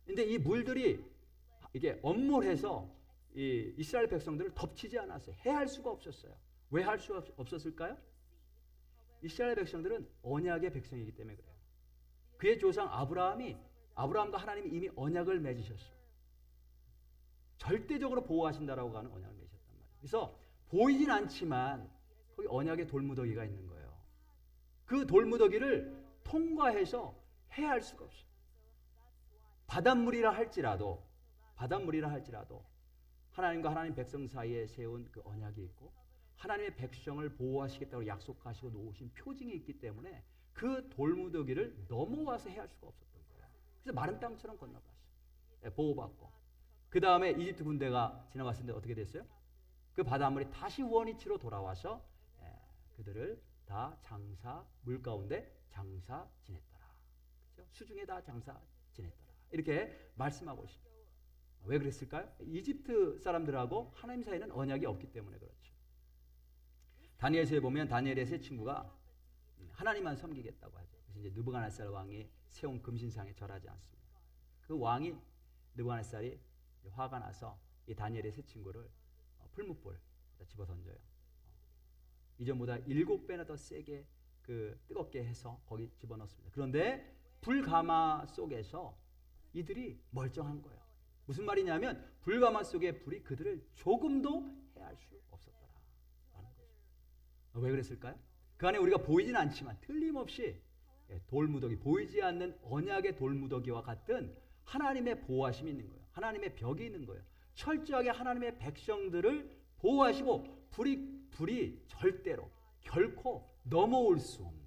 근데 이 물들이 이게 엄몰해서 이 이스라엘 백성들을 덮치지 않았어요. 해할 수가 없었어요. 왜 할 수 없었을까요? 이스라엘 백성들은 언약의 백성이기 때문에 그래요. 그의 조상 아브라함과 하나님이 이미 언약을 맺으셨어요. 절대적으로 보호하신다라고 하는 언약을 맺으셨단 말이에요. 그래서 보이진 않지만 거기 언약의 돌무더기가 있는 거예요. 그 돌무더기를 통과해서 해할 수가 없어요. 바닷물이라 할지라도 하나님과 하나님 백성 사이에 세운 그 언약이 있고 하나님의 백성을 보호하시겠다고 약속하시고 놓으신 표징이 있기 때문에 그 돌무더기를 넘어와서 해할 수가 없었던 거예요. 그래서 마른 땅처럼 건너갔어요. 보호받고. 그 다음에 이집트 군대가 지나갔을 때 어떻게 됐어요? 그 바닷물이 다시 원위치로 돌아와서 그들을 다 물 가운데 장사 지냈더라. 그렇죠? 수중에 다 장사 지냈더라. 이렇게 말씀하고 있습니다. 왜 그랬을까요? 이집트 사람들하고 하나님 사이에는 언약이 없기 때문에 그렇죠. 다니엘서에 보면 다니엘의 세 친구가 하나님만 섬기겠다고 하죠. 그래서 이제 느부갓네살 왕이 세운 금신상에 절하지 않습니다. 그 왕이 느부갓네살이 화가 나서 이 다니엘의 세 친구를 풀무불 집어 던져요. 이전보다 7배나 더 세게 그 뜨겁게 해서 거기 집어넣습니다. 그런데 불가마 속에서 이들이 멀쩡한 거예요. 무슨 말이냐면 불가마 속의 불이 그들을 조금도 해할 수 없었더라 라는 거죠. 왜 그랬을까요? 그 안에 우리가 보이진 않지만 틀림없이 돌무더기, 보이지 않는 언약의 돌무더기와 같은 하나님의 보호하심이 있는 거예요. 하나님의 벽이 있는 거예요. 철저하게 하나님의 백성들을 보호하시고 불이 절대로 결코 넘어올 수 없는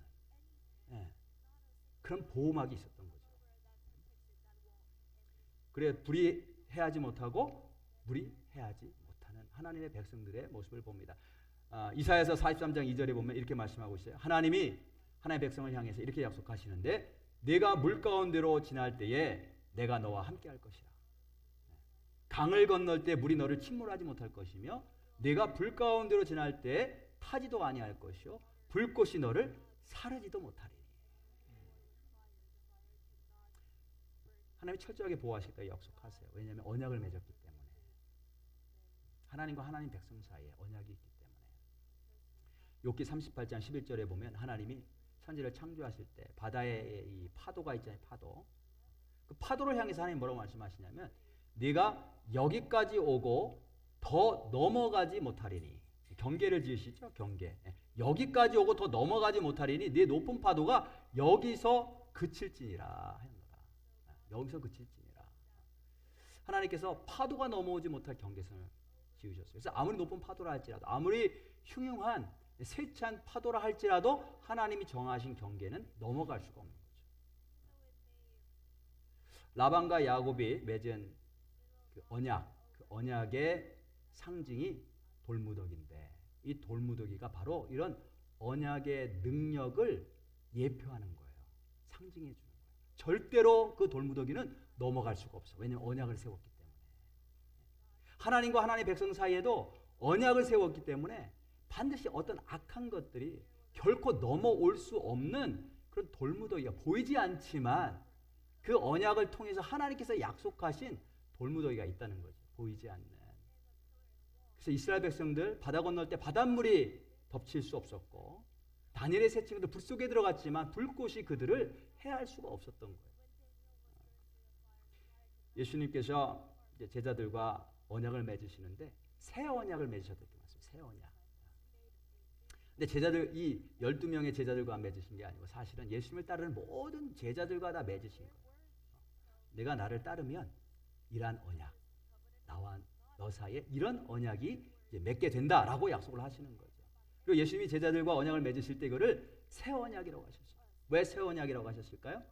그런 보호막이 있었던 거죠. 그래 불이 해하지 못하고 물이 해하지 못하는 하나님의 백성들의 모습을 봅니다. 이사야서 43장 2절에 보면 이렇게 말씀하고 있어요. 하나님이 하나님의 백성을 향해서 이렇게 약속하시는데 내가 물 가운데로 지날 때에 내가 너와 함께 할 것이라. 강을 건널 때 물이 너를 침몰하지 못할 것이며 내가 불 가운데로 지날 때 타지도 아니할 것이요 불꽃이 너를 사르지도 못하리니. 하나님이 철저하게 보호하시겠다고 약속하세요. 왜냐하면 언약을 맺었기 때문에. 하나님과 하나님 백성 사이에 언약이 있기 때문에. 욥기 38장 11절에 보면 하나님이 천지를 창조하실 때 바다에 이 파도가 있잖아요. 파도. 그 파도를 향해서 하나님 뭐라고 말씀하시냐면 네가 여기까지 오고 더 넘어가지 못하리니. 경계를 지으시죠. 경계. 여기까지 오고 더 넘어가지 못하리니 네 높은 파도가 여기서 그칠지니라 하였노라. 여기서 그칠지니라. 하나님께서 파도가 넘어오지 못할 경계선을 지으셨어요. 그래서 아무리 높은 파도라 할지라도, 아무리 흉흉한 세찬 파도라 할지라도 하나님이 정하신 경계는 넘어갈 수가 없는 거죠. 라반과 야곱이 맺은 그 언약의 상징이 돌무더기인데, 이 돌무더기가 바로 이런 언약의 능력을 예표하는 거예요. 상징해 주는 거예요. 절대로 그 돌무더기는 넘어갈 수가 없어. 왜냐하면 언약을 세웠기 때문에. 하나님과 하나님의 백성 사이에도 언약을 세웠기 때문에 반드시 어떤 악한 것들이 결코 넘어올 수 없는 그런 돌무더기가, 보이지 않지만 그 언약을 통해서 하나님께서 약속하신 돌무더기가 있다는 거죠. 보이지 않는. 그래서 이스라엘 백성들 바다 건널 때 바닷물이 덮칠 수 없었고, 다니엘의 세 친구들 불 속에 들어갔지만 불꽃이 그들을 해할 수가 없었던 거예요. 예수님께서 이제 제자들과 언약을 맺으시는데 새 언약을 맺으셨다 이렇게 말씀해요. 새 언약. 근데 제자들, 이 12명의 제자들과 맺으신 게 아니고 사실은 예수님을 따르는 모든 제자들과 다 맺으신 거예요. 내가 나를 따르면 이러한 언약, 나와 너 사이에 이런 언약이 이제 맺게 된다라고 약속을 하시는 거죠. 그리고 예수님이 제자들과 언약을 맺으실 때 이거를 새 언약이라고 하셨어요. 왜 새 언약이라고 하셨을까요?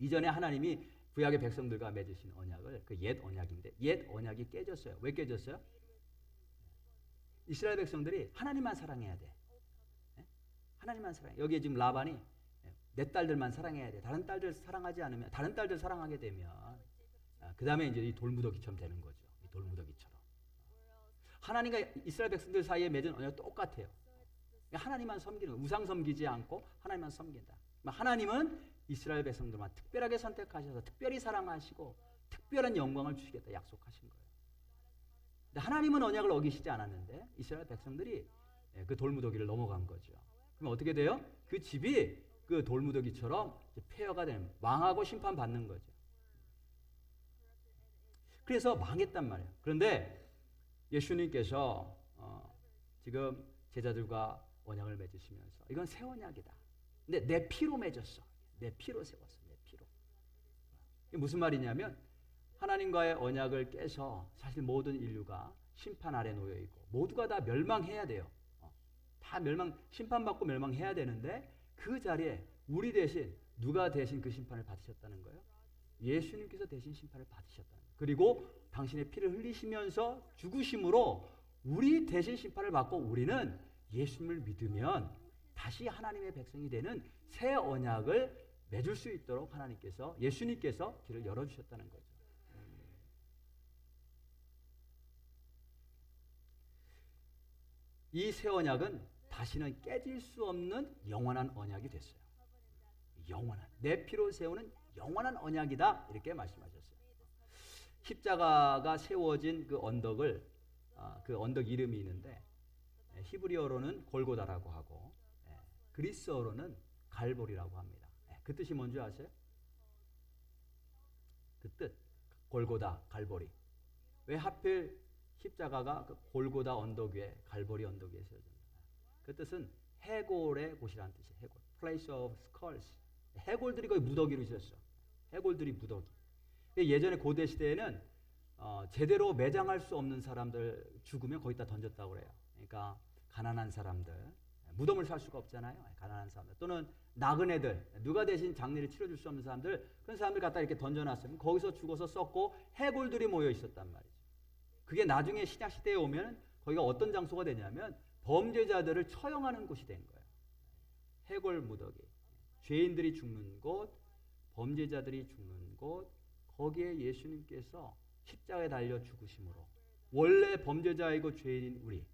이전에 하나님이 구약의 백성들과 맺으신 언약을, 그 옛 언약인데 옛 언약이 깨졌어요. 왜 깨졌어요? 이스라엘 백성들이 하나님만 사랑해야 돼. 하나님만 사랑해. 여기에 지금 라반이 내 딸들만 사랑해야 돼. 다른 딸들 사랑하지 않으면, 다른 딸들 사랑하게 되면 그 다음에 이제 이 돌무더기처럼 되는 거죠. 이 돌무더기처럼. 하나님과 이스라엘 백성들 사이에 맺은 언약 똑같아요. 하나님만 섬기는, 우상 섬기지 않고 하나님만 섬긴다. 하나님은 이스라엘 백성들만 특별하게 선택하셔서 특별히 사랑하시고 특별한 영광을 주시겠다 약속하신 거예요. 근데 하나님은 언약을 어기시지 않았는데 이스라엘 백성들이 그 돌무더기를 넘어간 거죠. 그럼 어떻게 돼요? 그 집이 그 돌무더기처럼 폐허가 되는, 망하고 심판받는 거죠. 그래서 망했단 말이에요. 그런데 예수님께서 지금 제자들과 언약을 맺으시면서 이건 새 언약이다. 근데 내 피로 맺었어. 내 피로 세웠어. 내 피로. 이게 무슨 말이냐면 하나님과의 언약을 깨서 사실 모든 인류가 심판 아래 놓여 있고 모두가 다 멸망해야 돼요. 다 심판받고 멸망해야 되는데 그 자리에 우리 대신, 누가 대신 그 심판을 받으셨다는 거예요? 예수님께서 대신 심판을 받으셨다는 거예요. 그리고 당신의 피를 흘리시면서 죽으심으로 우리 대신 심판을 받고 우리는 예수님을 믿으면 다시 하나님의 백성이 되는 새 언약을 맺을 수 있도록 하나님께서, 예수님께서 길을 열어주셨다는 거죠. 이 새 언약은 다시는 깨질 수 없는 영원한 언약이 됐어요. 영원한, 내 피로 세우는 영원한 언약이다 이렇게 말씀하셨어요. 십자가가 세워진 그 언덕을, 그 언덕 이름이 있는데 히브리어로는 골고다라고 하고 그리스어로는 갈보리라고 합니다. 그 뜻이 뭔지 아세요? 그 뜻, 골고다, 갈보리. 왜 하필 십자가가 그 골고다 언덕 위에, 갈보리 언덕 위에 세워졌나? 그 뜻은 해골의 곳이라는 뜻이에요. 해골, place of skulls. 해골들이 거의 무더기로 있었어. 해골들이 무더기. 예전에 고대 시대에는 제대로 매장할 수 없는 사람들 죽으면 거기다 던졌다고 그래요. 그러니까 가난한 사람들, 무덤을 살 수가 없잖아요. 가난한 사람들 또는 나그네들, 누가 대신 장례를 치러줄 수 없는 사람들, 그런 사람들 갖다 이렇게 던져놨으면 거기서 죽어서 썩고 해골들이 모여 있었단 말이죠. 그게 나중에 신약 시대에 오면 거기가 어떤 장소가 되냐면 범죄자들을 처형하는 곳이 된 거예요. 해골 무더기, 죄인들이 죽는 곳, 범죄자들이 죽는 곳, 거기에 예수님께서 십자가에 달려 죽으심으로 원래 범죄자이고 죄인인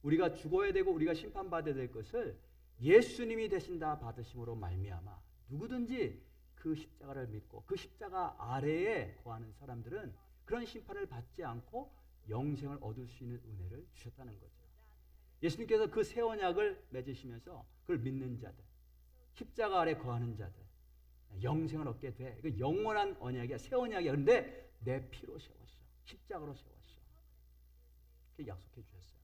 우리가 죽어야 되고 우리가 심판받아야 될 것을 예수님이 대신 다 받으심으로 말미암아 누구든지 그 십자가를 믿고 그 십자가 아래에 거하는 사람들은 그런 심판을 받지 않고 영생을 얻을 수 있는 은혜를 주셨다는 거죠. 예수님께서 그 새 언약을 맺으시면서 그걸 믿는 자들, 십자가 아래 거하는 자들 영생을 얻게 돼. 그 영원한 언약이야, 새 언약이야. 그런데 내 피로 세웠어. 십자가로 세웠어. 그렇게 약속해 주셨어요.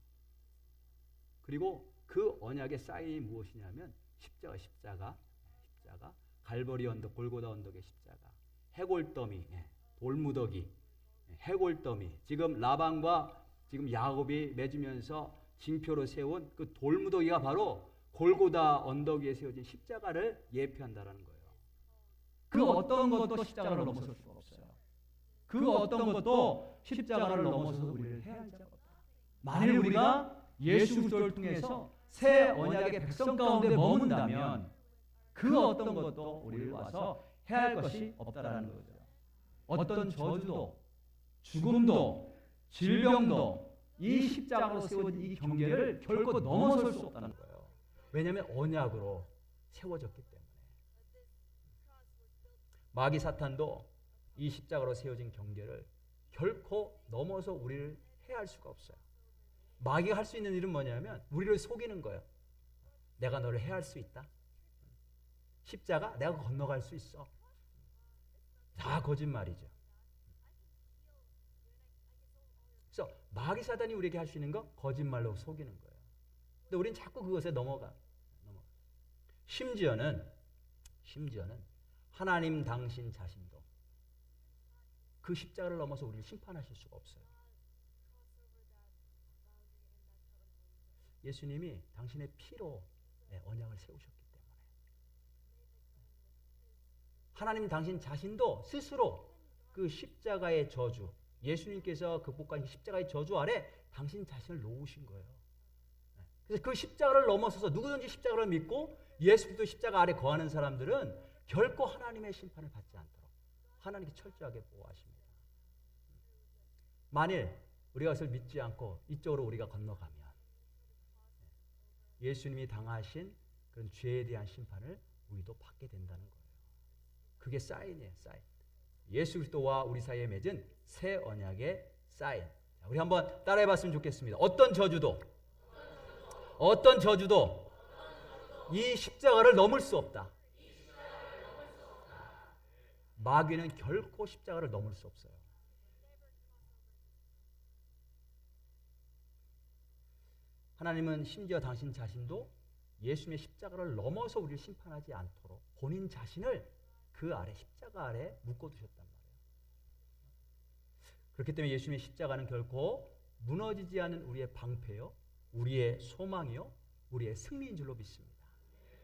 그리고 그 언약의 사인이 무엇이냐면 십자가, 갈보리 언덕, 골고다 언덕의 십자가, 해골더미, 돌무더기, 해골더미, 지금 라반과 지금 야곱이 맺으면서 징표로 세운 그 돌무더기가 바로 골고다 언덕 위에 세워진 십자가를 예표한다라는 거예요. 그 어떤 것도 십자가를 넘어설 수가 없어요. 그 어떤 것도 십자가를 넘어서서 우리를 해야 할 자가 없다. 만일 우리가 예수 그리스도를 통해서 새 언약의 백성 가운데 머문다면 그 어떤 것도 우리를 와서 해야 할 것이 없다라는 거죠. 어떤 저주도, 죽음도, 질병도 이 십자가로 세워진 이 경계를 결코 넘어설 수 없다는 거예요. 왜냐하면 언약으로 세워졌기 때문에. 마귀 사탄도 이 십자가로 세워진 경계를 결코 넘어서 우리를 해할 수가 없어요. 마귀가 할 수 있는 일은 뭐냐면 우리를 속이는 거예요. 내가 너를 해할 수 있다. 십자가 내가 건너갈 수 있어. 다 거짓말이죠. 그래서 마귀 사단이 우리에게 할 수 있는 거 거짓말로 속이는 거예요. 근데 우리는 자꾸 그것에 넘어가. 심지어는 하나님 당신 자신도 그 십자가를 넘어서 우리를 심판하실 수가 없어요. 예수님이 당신의 피로 언약을 세우셨기 때문에 하나님 당신 자신도 스스로 그 십자가의 저주, 예수님께서 극복하신 십자가의 저주 아래 당신 자신을 놓으신 거예요. 그래서 그 십자가를 넘어서서 누구든지 십자가를 믿고 예수 그리스도 십자가 아래 거하는 사람들은 결코 하나님의 심판을 받지 않도록 하나님께 철저하게 보호하십니다. 만일 우리가 그것을 믿지 않고 이쪽으로 우리가 건너가면 예수님이 당하신 그런 죄에 대한 심판을 우리도 받게 된다는 거예요. 그게 사인이에요. 사인. 예수 그리스도와 우리 사이에 맺은 새 언약의 사인. 자, 우리 한번 따라해봤으면 좋겠습니다. 어떤 저주도 이 십자가를 넘을 수 없다. 마귀는 결코 십자가를 넘을 수 없어요. 하나님은 심지어 당신 자신도 예수님의 십자가를 넘어서 우리를 심판하지 않도록 본인 자신을 그 아래 십자가 아래 묶어두셨단 말이에요. 그렇기 때문에 예수님의 십자가는 결코 무너지지 않은 우리의 방패요, 우리의 소망이요, 우리의 승리인 줄로 믿습니다.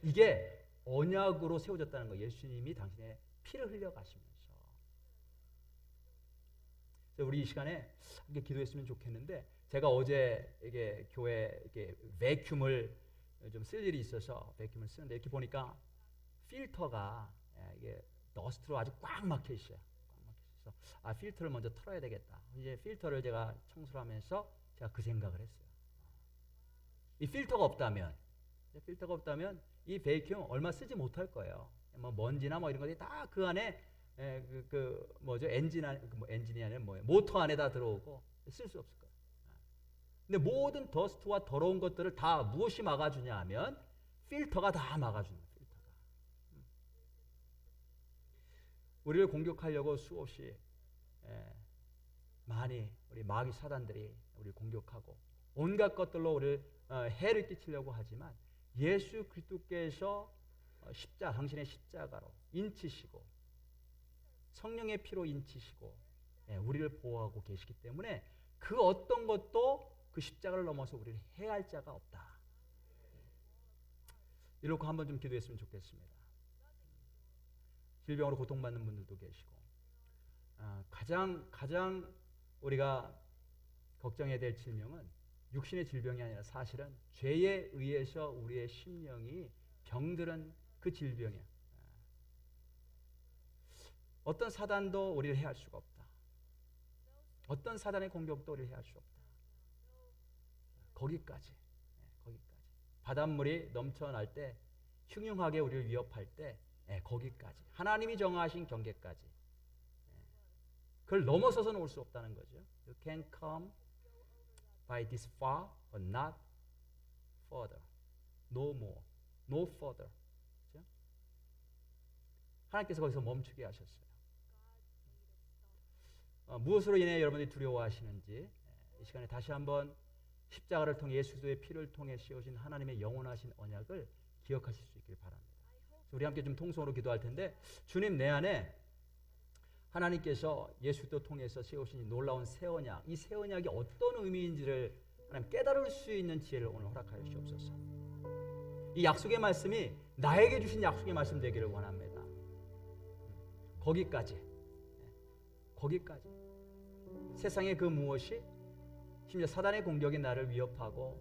이게 언약으로 세워졌다는 거예요. 예수님이 당신의 피를 흘려가시면서. 우리 이 시간에 함께 기도했으면 좋겠는데, 제가 어제 이게 교회 이렇게 베큐음을 좀 쓸 일이 있어서 베큐음을 쓰는데 이렇게 보니까 필터가 이게 더스트로 아주 꽉 막혀 있어요. 꽉 막혀 있어서 필터를 먼저 털어야 되겠다. 이제 필터를 제가 청소를 하면서 제가 그 생각을 했어요. 이 필터가 없다면 이 베큐음 얼마 쓰지 못할 거예요. 뭐 먼지나 뭐 이런 것들이 다 그 안에 엔진이 아니라 뭐예요? 모터 안에다 들어오고 쓸 수 없을 거예요. 근데 모든 더스트와 더러운 것들을 다 무엇이 막아주냐 하면 필터가 다 막아주는 거예요. 필터가. 우리를 공격하려고 수없이 많이 우리 마귀 사단들이 우리를 공격하고 온갖 것들로 우리를 해를 끼치려고 하지만 예수 그리스도께서 당신의 십자가로 인치시고 성령의 피로 인치시고 우리를 보호하고 계시기 때문에 그 어떤 것도 그 십자가를 넘어서 우리를 해할 자가 없다. 이렇게 한번 좀 기도했으면 좋겠습니다. 질병으로 고통받는 분들도 계시고 가장 우리가 걱정해야 될 질병은 육신의 질병이 아니라 사실은 죄에 의해서 우리의 심령이 병들은 그 질병이야. 어떤 사단도 우리를 해할 수가 없다. 어떤 사단의 공격도 우리를 해할 수 없다. 거기까지. 바닷물이 넘쳐날 때, 흉흉하게 우리를 위협할 때, 거기까지. 하나님이 정하신 경계까지. 그걸 넘어서서는 올 수 없다는 거죠. You can come by this far, but not further. No more. No further. 그렇죠? 하나님께서 거기서 멈추게 하셨어요. 무엇으로 인해 여러분들이 두려워하시는지 이 시간에 다시 한번 십자가를 통해 예수 그리스도의 피를 통해 씌워진 하나님의 영원하신 언약을 기억하실 수 있길 바랍니다. 우리 함께 좀 통성으로 기도할 텐데, 주님 내 안에 하나님께서 예수 그리스도 통해서 세우신 이 놀라운 새 언약, 이 새 언약이 어떤 의미인지를 하나님 깨달을 수 있는 지혜를 오늘 허락하여 주옵소서. 이 약속의 말씀이 나에게 주신 약속의 말씀 되기를 원합니다. 거기까지 세상의 그 무엇이 심지어 사단의 공격이 나를 위협하고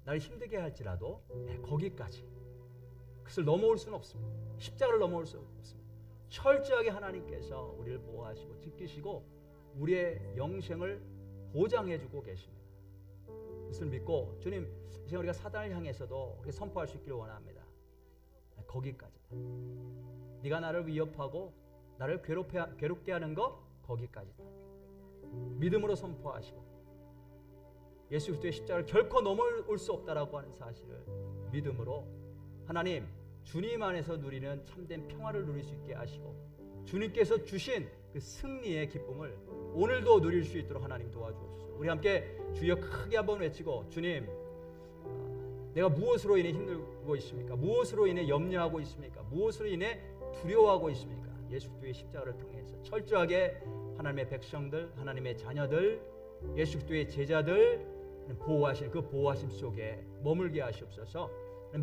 나를 힘들게 할지라도 거기까지 그것을 넘어올 수는 없습니다. 십자가를 넘어올 수 없습니다. 철저하게 하나님께서 우리를 보호하시고 지키시고 우리의 영생을 보장해주고 계십니다. 그것을 믿고 주님, 이제 우리가 사단을 향해서도 우리가 선포할 수 있기를 원합니다. 거기까지다. 네가 나를 위협하고 나를 괴롭게 하는 거 거기까지다. 믿음으로 선포하시고 예수 그리스도의 십자가를 결코 넘어올 수 없다라고 하는 사실을 믿음으로 하나님, 주님 안에서 누리는 참된 평화를 누릴 수 있게 하시고 주님께서 주신 그 승리의 기쁨을 오늘도 누릴 수 있도록 하나님 도와주옵소서. 우리 함께 주여 크게 한번 외치고, 주님, 내가 무엇으로 인해 힘들고 있습니까? 무엇으로 인해 염려하고 있습니까? 무엇으로 인해 두려워하고 있습니까? 예수 그리스도의 십자가를 통해서 철저하게 하나님의 백성들, 하나님의 자녀들, 예수 그리스도의 제자들 보호하신 그 보호하심 속에 머물게 하시옵소서.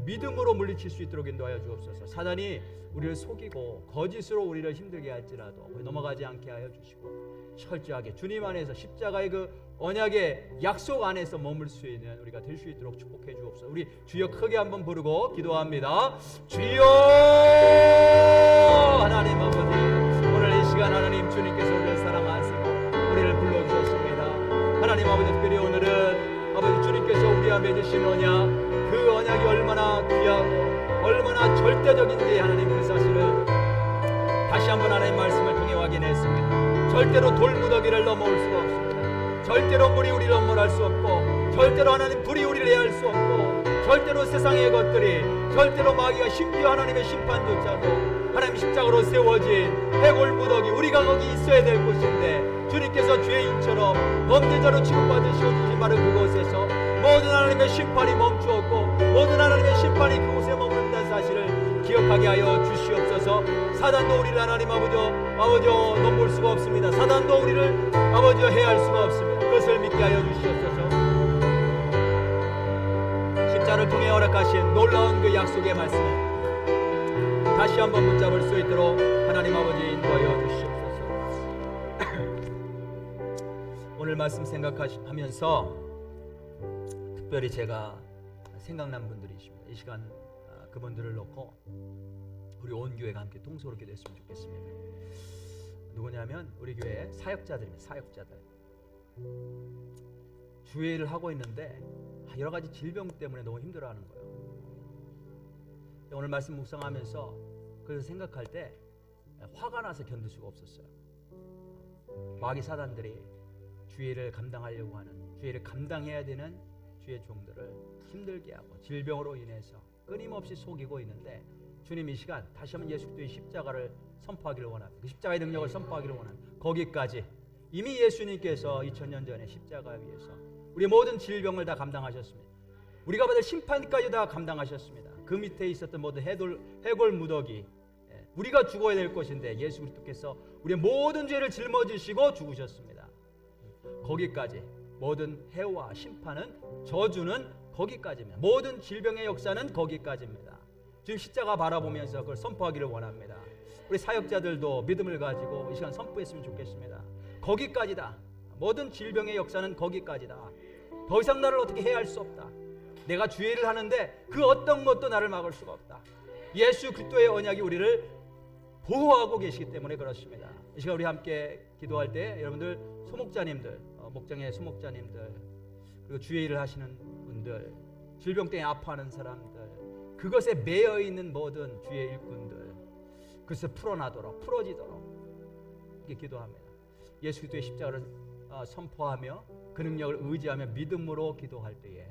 믿음으로 물리칠 수 있도록 인도하여 주옵소서. 사단이 우리를 속이고 거짓으로 우리를 힘들게 할지라도 넘어가지 않게 하여 주시고 철저하게 주님 안에서 십자가의 그 언약의 약속 안에서 머물 수 있는 우리가 될 수 있도록 축복해 주옵소서. 우리 주여 크게 한번 부르고 기도합니다. 주여! 하나님 아버지, 오늘 이 시간 하나님 주님께서 우리를 사랑하시고 우리를 불러주셨습니다. 하나님 아버지, 특별히 오늘은 아버지 주님께서 우리와 맺으신 언약, 그 언약이 얼마나 귀하고 얼마나 절대적인지 하나님 그 사실을 다시 한번 하나님 말씀을 통해 확인했습니다. 절대로 돌무더기를 넘어올 수가 없습니다. 절대로 물이 우리를 넘어갈 수 없고, 절대로 하나님 불이 우리를 해할 수 없고, 절대로 세상의 것들이, 절대로 마귀가, 심지어 하나님의 심판조차도 하나님 십자가로 세워진 해골무더기, 우리가 거기 있어야 될 곳인데 주님께서 죄인처럼 범죄자로 취급받으시고 주신 바로 그곳에서 모든 하나님의 심판이 멈추었고 모든 하나님의 심판이 그곳에 머무른다는 사실을 기억하게 하여 주시옵소서. 사단도 우리를 하나님 아버지여 넘볼 수가 없습니다. 사단도 우리를 아버지여 해할 수가 없습니다. 그것을 믿게 하여 주시옵소서. 십자가를 통해 허락하신 놀라운 그 약속의 말씀을 다시 한번 붙잡을 수 있도록 하나님 아버지 인도하여 주시옵소서. 오늘 말씀 생각하면서 특별히 제가 생각난 분들이 있습니다. 이 시간 그분들을 놓고 우리 온 교회가 함께 통솔하게 됐으면 좋겠습니다. 누구냐면 우리 교회 사역자들입니다. 사역자들. 주일을 하고 있는데 여러 가지 질병 때문에 너무 힘들어하는 거예요. 오늘 말씀 묵상하면서 그래서 생각할 때 화가 나서 견딜 수가 없었어요. 마귀 사단들이 주일을 감당하려고 하는, 주일을 감당해야 되는 주의 종들을 힘들게 하고 질병으로 인해서 끊임없이 속이고 있는데, 주님 이 시간 다시 한번 예수 그리스도의 십자가를 선포하기를 원합니다. 그 십자가의 능력을 선포하기를 원합니다. 거기까지 이미 예수님께서 2000년 전에 십자가 위에서 우리 모든 질병을 다 감당하셨습니다. 우리가 받을 심판까지 다 감당하셨습니다. 그 밑에 있었던 모든 해골 무더기, 우리가 죽어야 될 것인데 예수 그리스도께서 우리의 모든 죄를 짊어지시고 죽으셨습니다. 거기까지 모든 해와 심판은, 저주는 거기까지입니다. 모든 질병의 역사는 거기까지입니다. 지금 십자가 바라보면서 그걸 선포하기를 원합니다. 우리 사역자들도 믿음을 가지고 이 시간 선포했으면 좋겠습니다. 거기까지다. 모든 질병의 역사는 거기까지다. 더 이상 나를 어떻게 해야 할 수 없다. 내가 주의를 하는데 그 어떤 것도 나를 막을 수가 없다. 예수 그리스도의 언약이 우리를 보호하고 계시기 때문에 그렇습니다. 이 시간 우리 함께 기도할 때 여러분들 소목자님들, 목장의 소목자님들, 그리고 주의 일을 하시는 분들, 질병 때문에 아파하는 사람들, 그것에 매여 있는 모든 주의 일꾼들, 그것을 풀어나도록, 풀어지도록 이렇게 기도합니다. 예수 그리스도의 십자가를 선포하며 그 능력을 의지하며 믿음으로 기도할 때에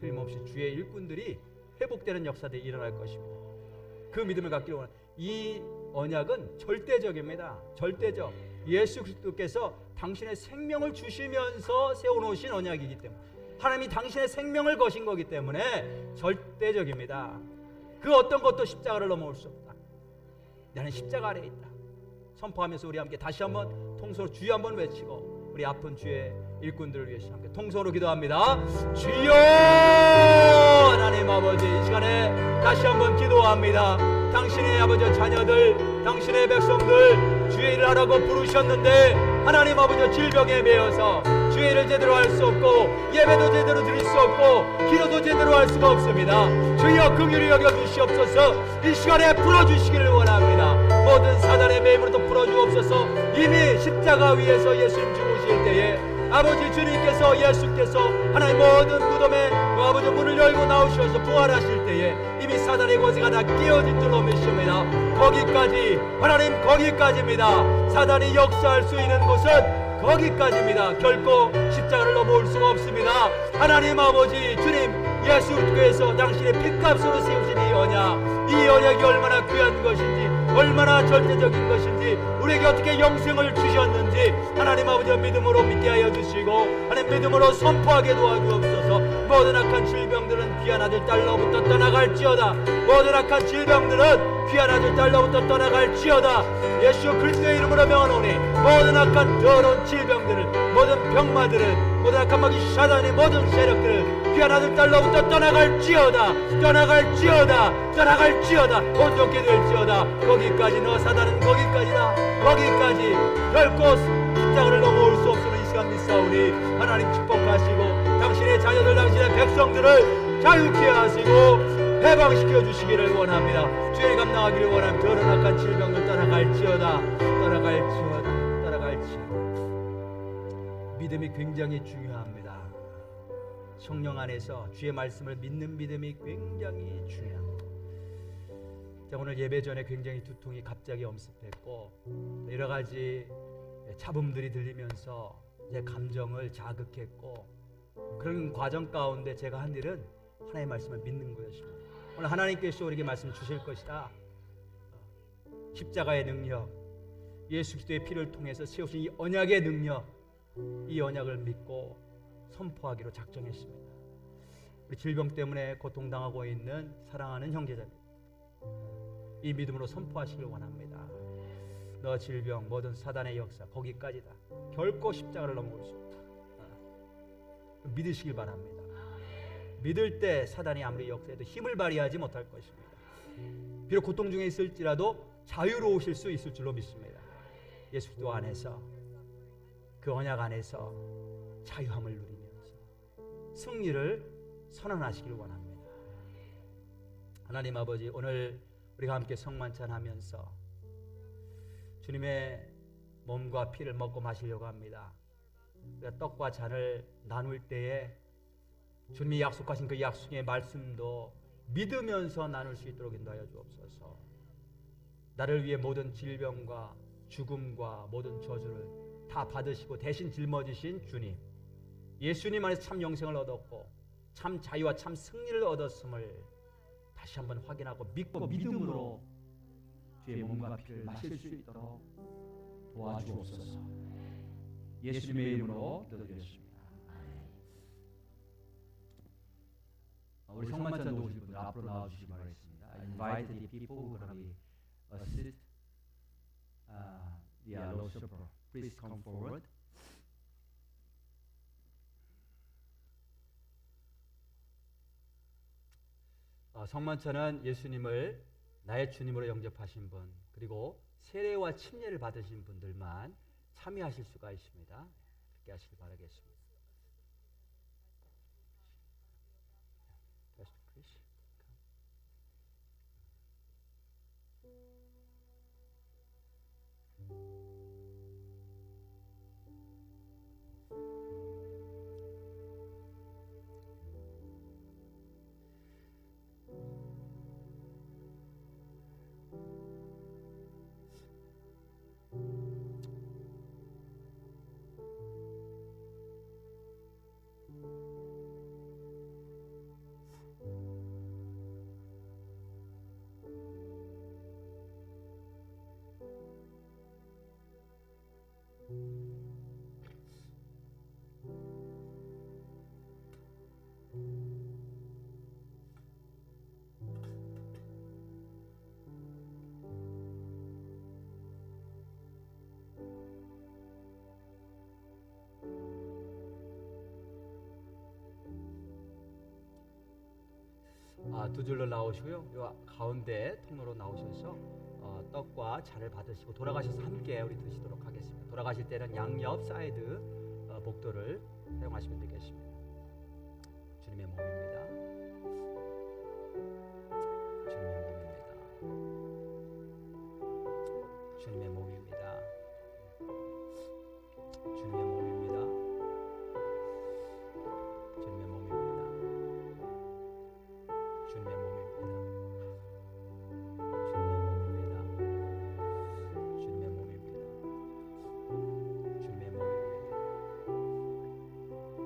틀림없이 주의 일꾼들이 회복되는 역사들이 일어날 것입니다. 그 믿음을 갖기를 원합니다. 이 언약은 절대적입니다. 절대적. 예수 그리스도께서 당신의 생명을 주시면서 세워놓으신 언약이기 때문에, 하나님이 당신의 생명을 거신 거기 때문에 절대적입니다. 그 어떤 것도 십자가를 넘어올 수 없다. 나는 십자가 아래에 있다. 선포하면서 우리 함께 다시 한번 통성으로 주여 한번 외치고 우리 아픈 주의 일꾼들을 위해서 함께 통성으로 기도합니다. 주여! 하나님 아버지, 이 시간에 다시 한번 기도합니다. 당신의 아버지 자녀들, 당신의 백성들 주의 일을 하라고 부르셨는데 하나님 아버지 질병에 매여서 주의 일을 제대로 할 수 없고 예배도 제대로 드릴 수 없고 기도도 제대로 할 수가 없습니다. 주여 긍휼히 여겨 주시옵소서. 이 시간에 풀어주시기를 원합니다. 모든 사단의 매임으로도 풀어주옵소서. 이미 십자가 위에서 예수님 죽으실 때에 아버지 주님께서 예수께서 하나님 모든 무덤에 아버지 문을 열고 나오셔서 부활하실 때에 이미 사단의 권세가 다 깨어진 줄로 믿습니다. 거기까지 하나님 거기까지입니다. 사단이 역사할 수 있는 곳은 거기까지입니다. 결코 십자가를 넘어올 수가 없습니다. 하나님 아버지 주님 예수 그리스도께서 당신의 핏값으로 세우신 이 언약이 얼마나 귀한 것인지 얼마나 절대적인 것인지 우리에게 어떻게 영생을 주셨는지 하나님 아버지 믿음으로 믿게 하여 주시고 하나님 믿음으로 선포하게 도와주옵소서. 모든 악한 질병들은 귀한 아들 딸로부터 떠나갈지어다. 모든 악한 질병들은 귀한 아들 딸로부터 떠나갈지어다. 예수 그리스도의 이름으로 명하노니 모든 악한 더러운 질병들을 모든 병마들은 모든 악한 마귀 사단의 모든 세력들은 귀한 아들 딸로부터 떠나갈지어다. 온전케 될지어다. 거기까지 너 사단은 거기까지다. 거기까지 결코 십자가를 넘어올 수 없으면 이 시간 믿사오니 하나님 축복하시고 당신의 자녀들 당신의 백성들을 자유케 하시고 해방시켜 주시기를 원합니다. 주의 감당하기를 원하면 더러운 악한 질병을 떠나갈지어다. 믿음이 굉장히 중요합니다. 성령 안에서 주의 말씀을 믿는 믿음이 굉장히 중요합니다. 자, 오늘 예배 전에 굉장히 두통이 갑자기 엄습했고 여러 가지 잡음들이 들리면서 제 감정을 자극했고 그런 과정 가운데 제가 한 일은 하나님의 말씀을 믿는 것입니다. 오늘 하나님께서 우리에게 말씀 주실 것이다. 십자가의 능력, 예수 그리스도의 피를 통해서 세우신 이 언약의 능력, 이 언약을 믿고 선포하기로 작정했습니다. 우리 질병 때문에 고통당하고 있는 사랑하는 형제자들, 이 믿음으로 선포하시길 원합니다. 너 질병, 모든 사단의 역사 거기까지다. 결코 십자가를 넘어올 수 없다. 믿으시길 바랍니다. 믿을 때 사단이 아무리 역사해도 힘을 발휘하지 못할 것입니다. 비록 고통 중에 있을지라도 자유로우실 수 있을 줄로 믿습니다. 예수 그리스도 안에서 그 언약 안에서 자유함을 누리면서 승리를 선언하시길 원합니다. 하나님 아버지, 오늘 우리가 함께 성만찬하면서 주님의 몸과 피를 먹고 마시려고 합니다. 우리가 떡과 잔을 나눌 때에 주님이 약속하신 그 약속의 말씀도 믿으면서 나눌 수 있도록 인도하여 주옵소서. 나를 위해 모든 질병과 죽음과 모든 저주를 다 받으시고 대신 짊어지신 주님, 예수님 안에서 참 영생을 얻었고 참 자유와 참 승리를 얻었음을 다시 한번 확인하고 믿고 믿음으로 주의 몸과 피를 마실 수 있도록 도와주옵소서. 예수님의 이름으로 기도드렸습니다. 우리 성만찬 오실 분들 앞으로 나와주시기 바라겠습니다. I invite the people who are going to be assist the Lord's Supper. Please come forward. 성만찬은 예수님을 나의 주님으로 영접하신 분, 그리고 세례와 침례를 받으신 분들만 참여하실 수가 있습니다. 그렇게 하시길 바라겠습니다. 두 줄로 나오시고요. 요 가운데 통로로 나오셔서 떡과 잔을 받으시고 돌아가셔서 함께 우리 드시도록 하겠습니다. 돌아가실 때는 양옆 사이드 복도를 사용하시면 되겠습니다. 주님의 몸입니다. 주님의 몸입니다. 주님의 몸입니다. 주님의 몸입니다. 주님의 몸입니다. 주님의 몸입니다. 주님의 몸입니다.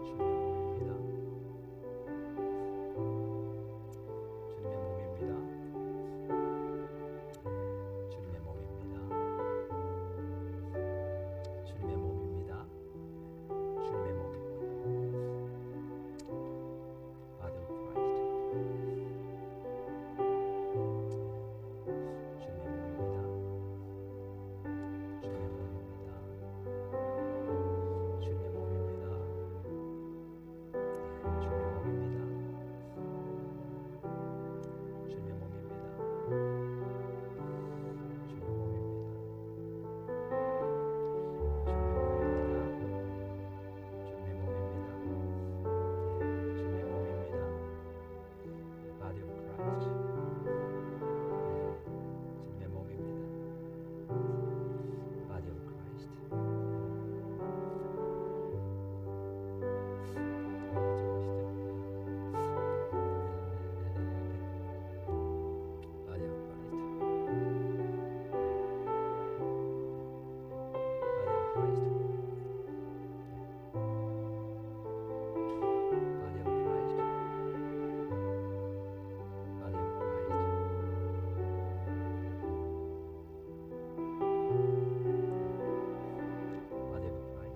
주님의 몸입니다. 주님의 몸입니다. 주님의 몸입니다. 주님의 몸입니다. 주님의 몸입니다. Body of Christ. 주님의 몸입니다. 주님의 몸입니다. 주님의 몸입니다. 주님의 몸입니다. 주님의 몸입니다. 주님의 몸입니다. 주님의 몸입니다. 주님의 몸입니다. Body of Christ. 주님의 몸입니다. Body of Christ. Body of Christ. Body of Christ. Body of Christ. Body of Christ.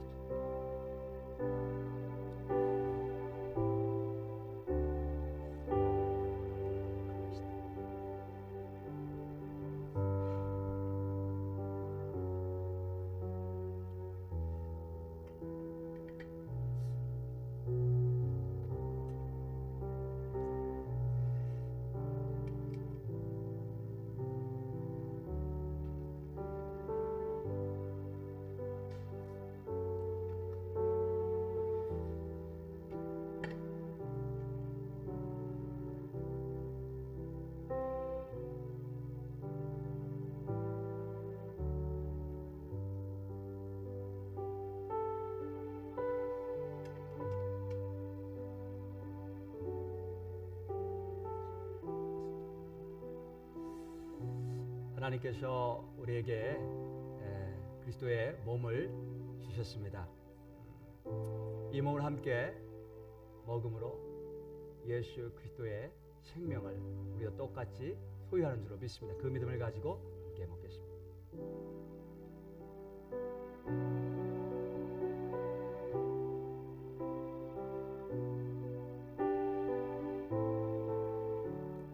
하나님께서 우리에게 그리스도의 몸을 주셨습니다. 이 몸을 함께 먹음으로 예수 그리스도의 생명을 우리가 똑같이 소유하는 줄로 믿습니다. 그 믿음을 가지고 함께 먹겠습니다.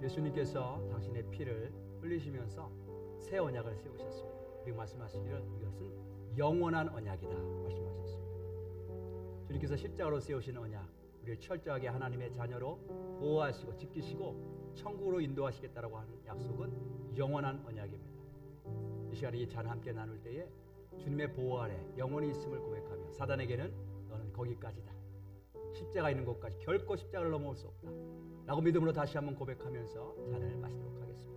예수님께서 당신의 피를 흘리시면서 새 언약을 세우셨습니다. 그리고 말씀하시기를 이것은 영원한 언약이다 말씀하셨습니다. 주님께서 십자가로 세우신 언약, 우리를 철저하게 하나님의 자녀로 보호하시고 지키시고 천국으로 인도하시겠다라고 하는 약속은 영원한 언약입니다. 이 시간에 이 잔 함께 나눌 때에 주님의 보호 아래 영원히 있음을 고백하며 사단에게는 너는 거기까지다, 십자가 있는 곳까지 결코 십자가를 넘어올 수 없다 라고 믿음으로 다시 한번 고백하면서 잔을 마시도록 하겠습니다.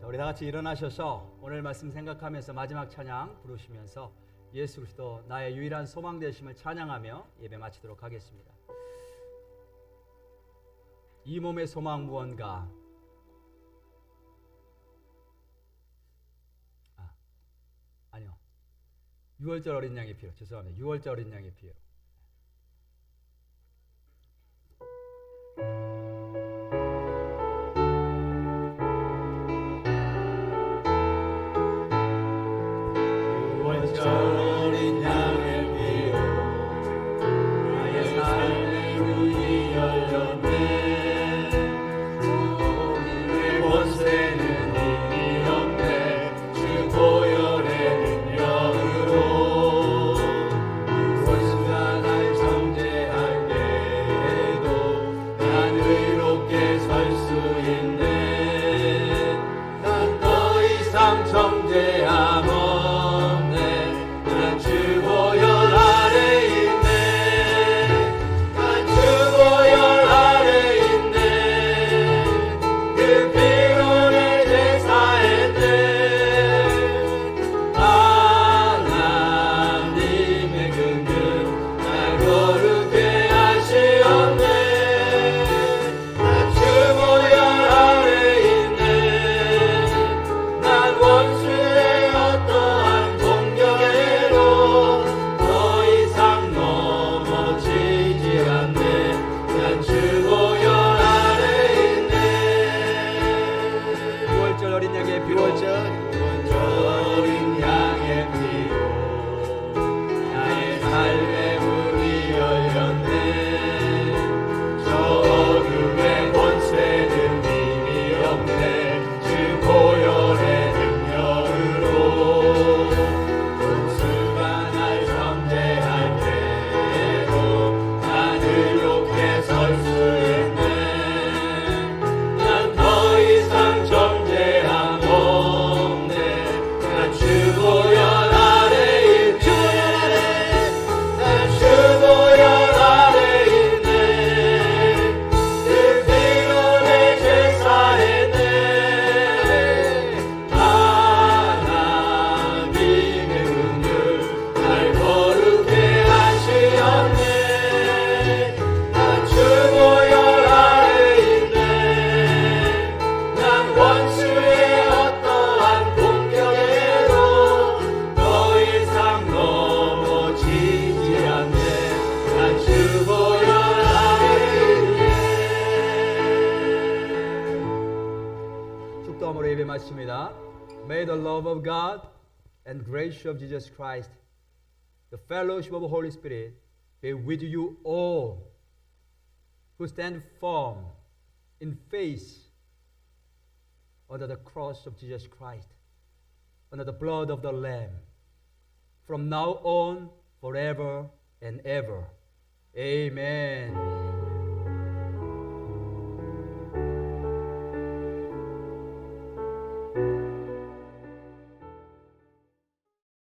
우리 다 같이 일어나셔서 오늘 말씀 생각하면서 마지막 찬양 부르시면서 예수 그리스도 나의 유일한 소망 되심을 찬양하며 예배 마치도록 하겠습니다. 이 몸의 소망 무언가? 아니요. 6월절 어린 양의 피로. 죄송합니다. 6월절 어린 양의 피로. 어린 양의 피로 나의 삶의 문이 열렸네. 내 권세는 이미 없네. 주 보혈의 능력으로 원수가 날 정죄할 때에도 난 의롭게 설 수 있네. 난 더 이상 정죄함 May the love of God and grace of Jesus Christ, the fellowship of the Holy Spirit, be with you all who stand firm in faith under the cross of Jesus Christ, under the blood of the Lamb, from now on, forever and ever. Amen.